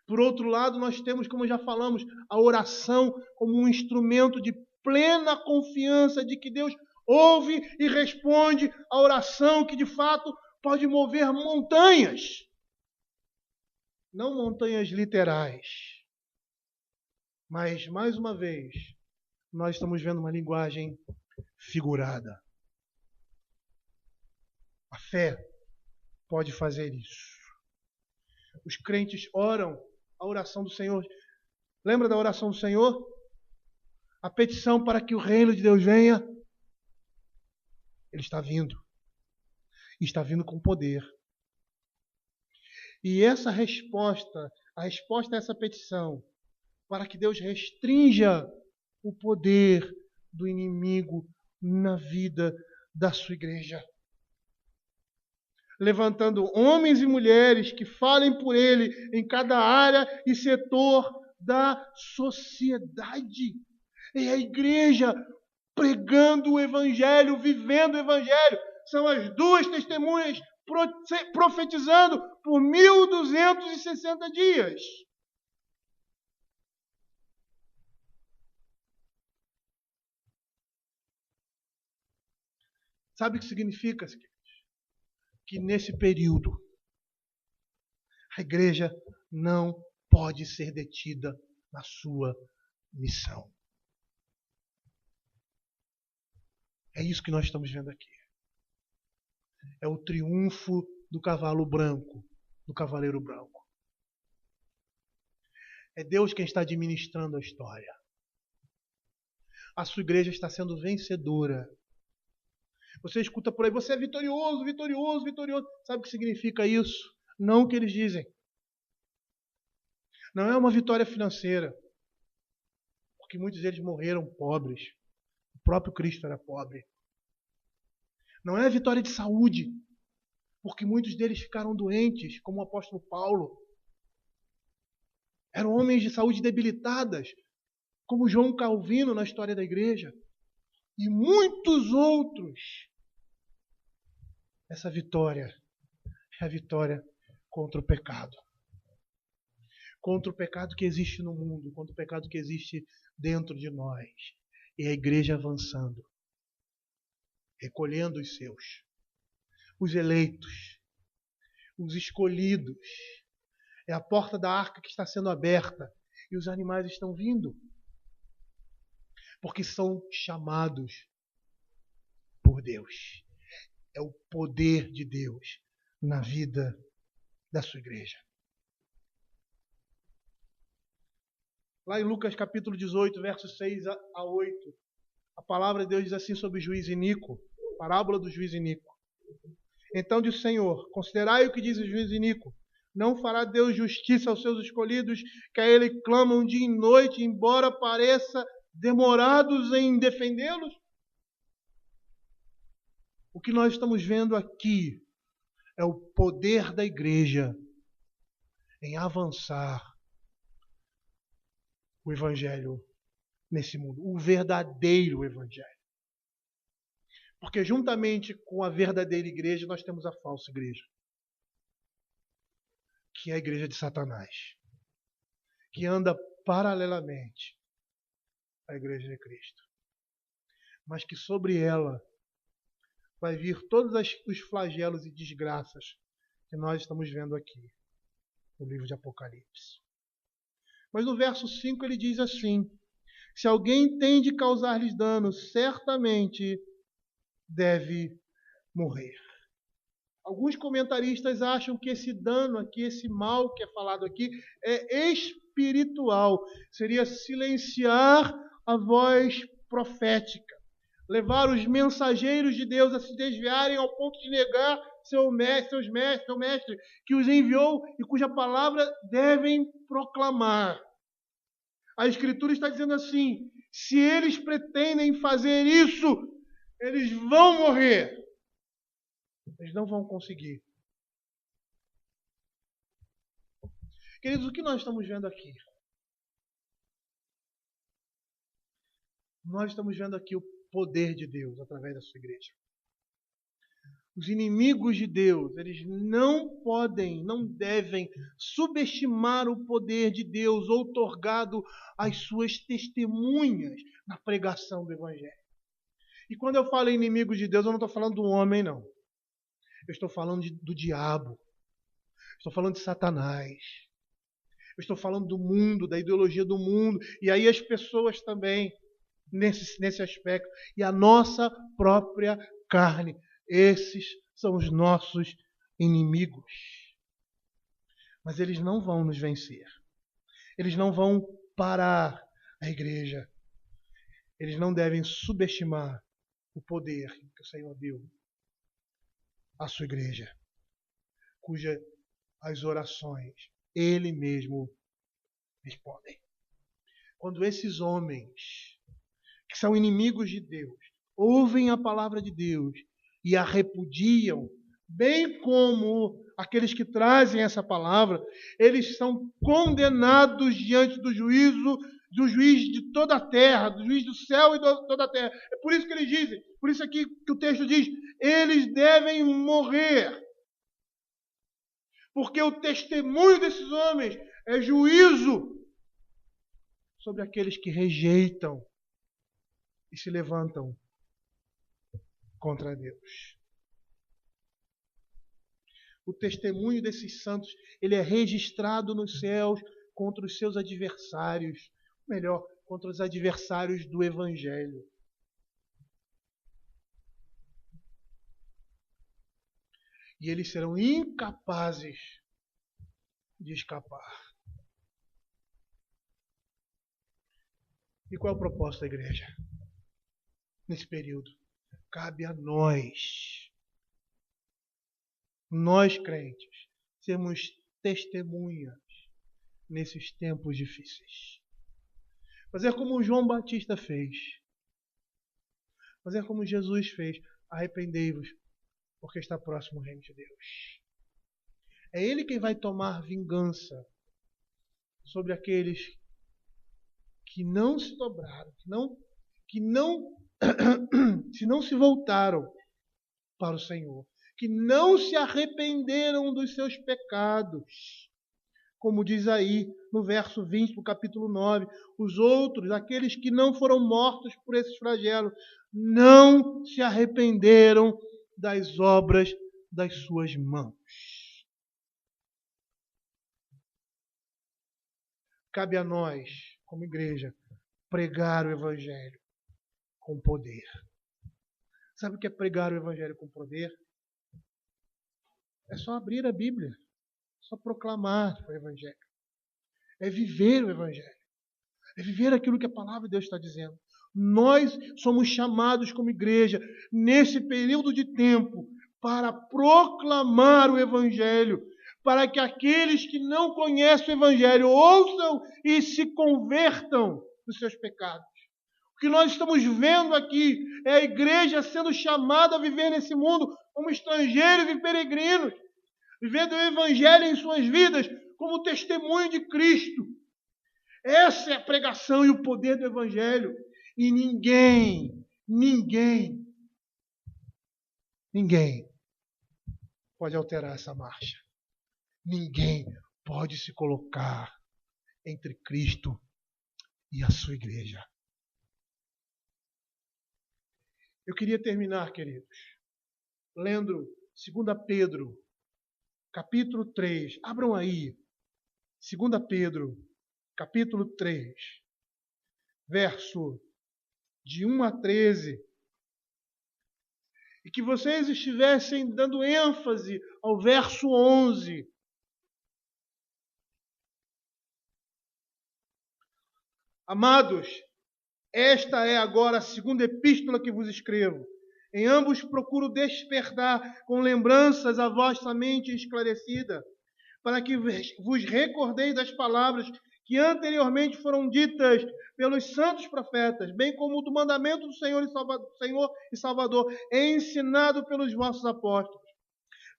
Por outro lado, nós temos, como já falamos, a oração como um instrumento de plena confiança de que Deus ouve e responde a oração que de fato pode mover montanhas. Não montanhas literais, mas, mais uma vez, nós estamos vendo uma linguagem figurada. A fé pode fazer isso. Os crentes oram a oração do Senhor. Lembra da oração do Senhor? A petição para que o reino de Deus venha. Ele está vindo. E está vindo com poder. E essa resposta, a resposta a essa petição, para que Deus restrinja o poder do inimigo na vida da sua igreja, levantando homens e mulheres que falem por Ele em cada área e setor da sociedade. E a igreja pregando o Evangelho, vivendo o Evangelho, são as 2 testemunhas profetizando por 1260 dias. Sabe o que significa, queridos? Que nesse período a igreja não pode ser detida na sua missão. É isso que nós estamos vendo aqui. É o triunfo do cavalo branco, do cavaleiro branco. É Deus quem está administrando a história. A sua igreja está sendo vencedora. Você escuta por aí, você é vitorioso, vitorioso, vitorioso. Sabe o que significa isso? Não o que eles dizem. Não é uma vitória financeira. Porque muitos deles morreram pobres. O próprio Cristo era pobre. Não é a vitória de saúde. porque muitos deles ficaram doentes, como o apóstolo Paulo. Eram homens de saúde debilitadas, como João Calvino na história da igreja. E muitos outros. Essa vitória é a vitória contra o pecado. Contra o pecado que existe no mundo, contra o pecado que existe dentro de nós. E a igreja avançando, recolhendo os seus, os eleitos, os escolhidos. É a porta da arca que está sendo aberta e os animais estão vindo, porque são chamados por Deus. É o poder de Deus na vida da sua igreja. Lá em Lucas capítulo 18, versos 6 a 8, a palavra de Deus diz assim sobre o juiz iníquo, parábola do juiz iníquo. Então diz o Senhor, considerai o que diz o juiz iníquo. Não fará Deus justiça aos seus escolhidos, que a ele clamam dia e noite, embora pareça demorados em defendê-los? O que nós estamos vendo aqui é o poder da igreja em avançar o evangelho nesse mundo, o verdadeiro evangelho. Porque juntamente com a verdadeira igreja, nós temos a falsa igreja, que é a igreja de Satanás, que anda paralelamente à igreja de Cristo, mas que sobre ela vai vir todos os flagelos e desgraças que nós estamos vendo aqui no livro de Apocalipse. Mas no verso 5 ele diz assim: se alguém tem de causar-lhes dano, certamente deve morrer. Alguns comentaristas acham que esse dano aqui, esse mal que é falado aqui, é espiritual. Seria silenciar a voz profética. Levar os mensageiros de Deus a se desviarem ao ponto de negar seu mestre, que os enviou e cuja palavra devem proclamar. A Escritura está dizendo assim: se eles pretendem fazer isso, eles vão morrer. Eles não vão conseguir. Queridos, o que nós estamos vendo aqui? Nós estamos vendo aqui o poder de Deus através da sua igreja. Os inimigos de Deus, eles não podem, não devem subestimar o poder de Deus outorgado às suas testemunhas na pregação do Evangelho. E quando eu falo inimigos de Deus, eu não estou falando do homem, não. Eu estou falando do diabo. Estou falando de Satanás. Eu estou falando do mundo, da ideologia do mundo. E aí as pessoas também, nesse aspecto. E a nossa própria carne. Esses são os nossos inimigos. Mas eles não vão nos vencer. Eles não vão parar a igreja. Eles não devem subestimar o poder que o Senhor deu à sua igreja, cuja as orações Ele mesmo responde. Quando esses homens, que são inimigos de Deus, ouvem a palavra de Deus e a repudiam, bem como aqueles que trazem essa palavra, eles são condenados diante do juiz de toda a terra, do juiz do céu e de toda a terra. É por isso que eles dizem, por isso aqui que o texto diz, eles devem morrer. Porque o testemunho desses homens é juízo sobre aqueles que rejeitam e se levantam contra Deus. O testemunho desses santos, ele é registrado nos céus contra os seus adversários, melhor, contra os adversários do Evangelho. E eles serão incapazes de escapar. E qual é o propósito da igreja? Nesse período, cabe a nós crentes, sermos testemunhas nesses tempos difíceis. Fazer como João Batista fez. Fazer como Jesus fez. Arrependei-vos, porque está próximo o reino de Deus. É Ele quem vai tomar vingança sobre aqueles que não se dobraram, que não se voltaram para o Senhor, que não se arrependeram dos seus pecados. Como diz aí no verso 20 do capítulo 9, os outros, aqueles que não foram mortos por esses flagelos, não se arrependeram das obras das suas mãos. Cabe a nós, como igreja, pregar o Evangelho com poder. Sabe o que é pregar o Evangelho com poder? É só abrir a Bíblia, só proclamar o Evangelho. É viver o Evangelho. É viver aquilo que a palavra de Deus está dizendo. Nós somos chamados como igreja, nesse período de tempo, para proclamar o Evangelho, para que aqueles que não conhecem o Evangelho ouçam e se convertam dos seus pecados. O que nós estamos vendo aqui é a igreja sendo chamada a viver nesse mundo como estrangeiros e peregrinos, vivendo o Evangelho em suas vidas como testemunho de Cristo. Essa é a pregação e o poder do Evangelho. E ninguém pode alterar essa marcha. Ninguém pode se colocar entre Cristo e a sua igreja. Eu queria terminar, queridos, lendo 2 Pedro, capítulo 3. Abram aí. 2 Pedro, capítulo 3, verso de 1 a 13. E que vocês estivessem dando ênfase ao verso 11. Amados, esta é agora a segunda epístola que vos escrevo. Em ambos procuro despertar com lembranças a vossa mente esclarecida, para que vos recordeis das palavras que anteriormente foram ditas pelos santos profetas, bem como do mandamento do Senhor e Salvador, ensinado pelos vossos apóstolos.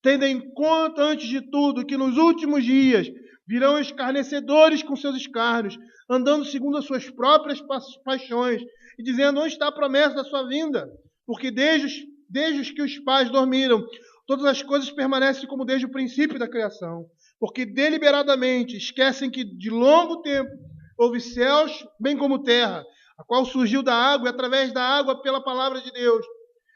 Tendo em conta, antes de tudo, que nos últimos dias virão escarnecedores com seus escárnios, andando segundo as suas próprias paixões, e dizendo: onde está a promessa da sua vinda? Porque desde que os pais dormiram, todas as coisas permanecem como desde o princípio da criação. Porque deliberadamente esquecem que de longo tempo houve céus, bem como terra, a qual surgiu da água e através da água pela palavra de Deus,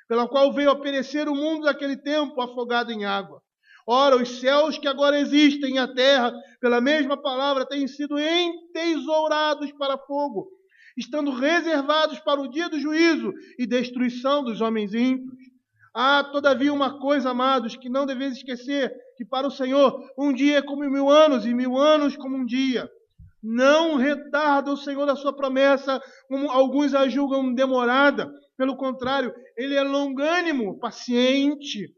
pela qual veio a perecer o mundo daquele tempo afogado em água. Ora, os céus que agora existem e a terra, pela mesma palavra, têm sido entesourados para fogo, estando reservados para o dia do juízo e destruição dos homens ímpios. Há, todavia, uma coisa, amados, que não deveis esquecer, que para o Senhor um dia é como 1000 anos, e 1000 anos como um dia. Não retarda o Senhor a sua promessa, como alguns a julgam demorada. Pelo contrário, Ele é longânimo, paciente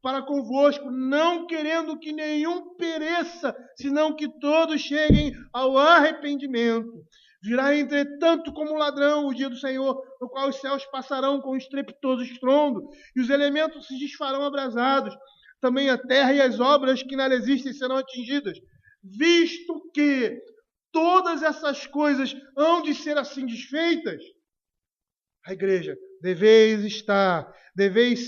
para convosco, não querendo que nenhum pereça, senão que todos cheguem ao arrependimento. Virá, entretanto, como ladrão o dia do Senhor, no qual os céus passarão com estrepitoso estrondo, e os elementos se desfarão abrasados. Também a terra e as obras que nela existem serão atingidas. Visto que todas essas coisas hão de ser assim desfeitas, a igreja, deveis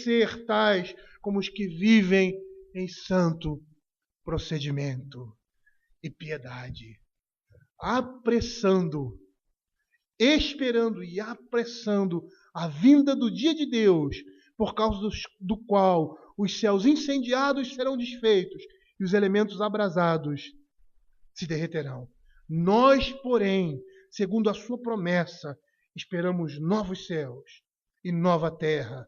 ser tais como os que vivem em santo procedimento e piedade, esperando e apressando a vinda do dia de Deus, por causa do qual os céus incendiados serão desfeitos e os elementos abrasados se derreterão. Nós, porém, segundo a sua promessa, esperamos novos céus e nova terra,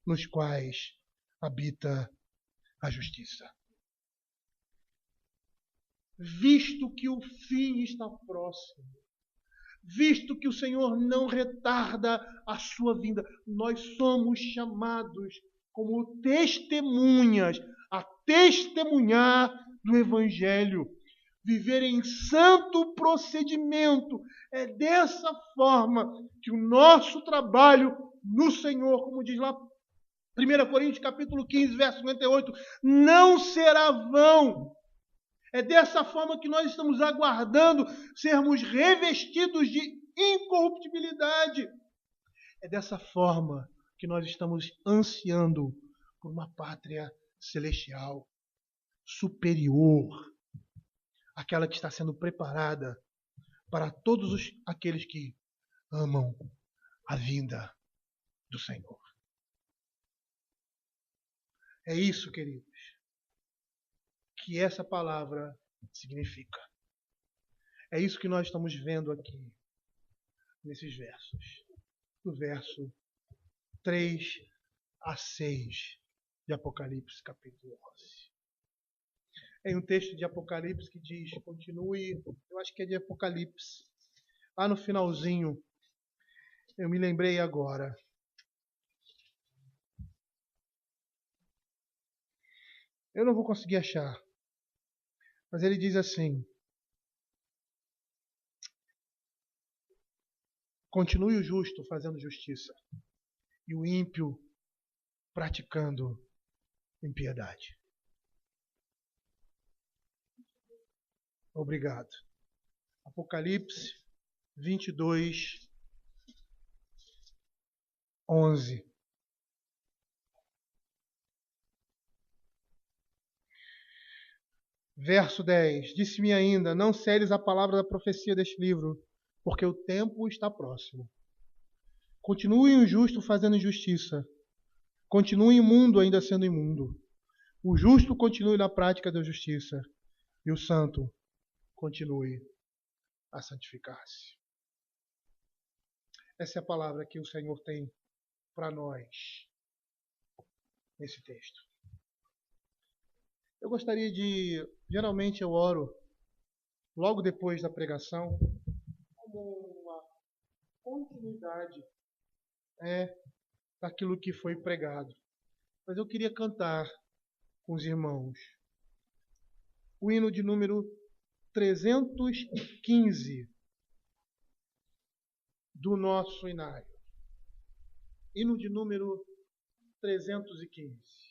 nos quais habita a justiça. Visto que o fim está próximo, visto que o Senhor não retarda a sua vinda, nós somos chamados como testemunhas a testemunhar do Evangelho, viver em santo procedimento. É dessa forma que o nosso trabalho no Senhor, como diz lá 1 Coríntios capítulo 15, verso 58, não será vão. É dessa forma que nós estamos aguardando sermos revestidos de incorruptibilidade. É dessa forma que nós estamos ansiando por uma pátria celestial, superior, aquela que está sendo preparada para todos aqueles que amam a vinda do Senhor. É isso, queridos, que essa palavra significa. É isso que nós estamos vendo aqui, nesses versos. Do verso 3 a 6 de Apocalipse, capítulo 11. Tem um texto de Apocalipse que diz, continue, eu acho que é de Apocalipse, lá no finalzinho, eu me lembrei agora. Eu não vou conseguir achar, mas ele diz assim, continue o justo fazendo justiça e o ímpio praticando impiedade. Obrigado. Apocalipse 22, 11. Verso 10. Disse-me ainda, não seles a palavra da profecia deste livro, porque o tempo está próximo. Continue o justo fazendo injustiça. Continue imundo ainda sendo imundo. O justo continue na prática da justiça. E o santo continue a santificar-se. Essa é a palavra que o Senhor tem para nós nesse texto. Eu gostaria de... Geralmente eu oro logo depois da pregação como uma continuidade daquilo que foi pregado. Mas eu queria cantar com os irmãos o hino de número 315 do nosso inário. Hino de número 315.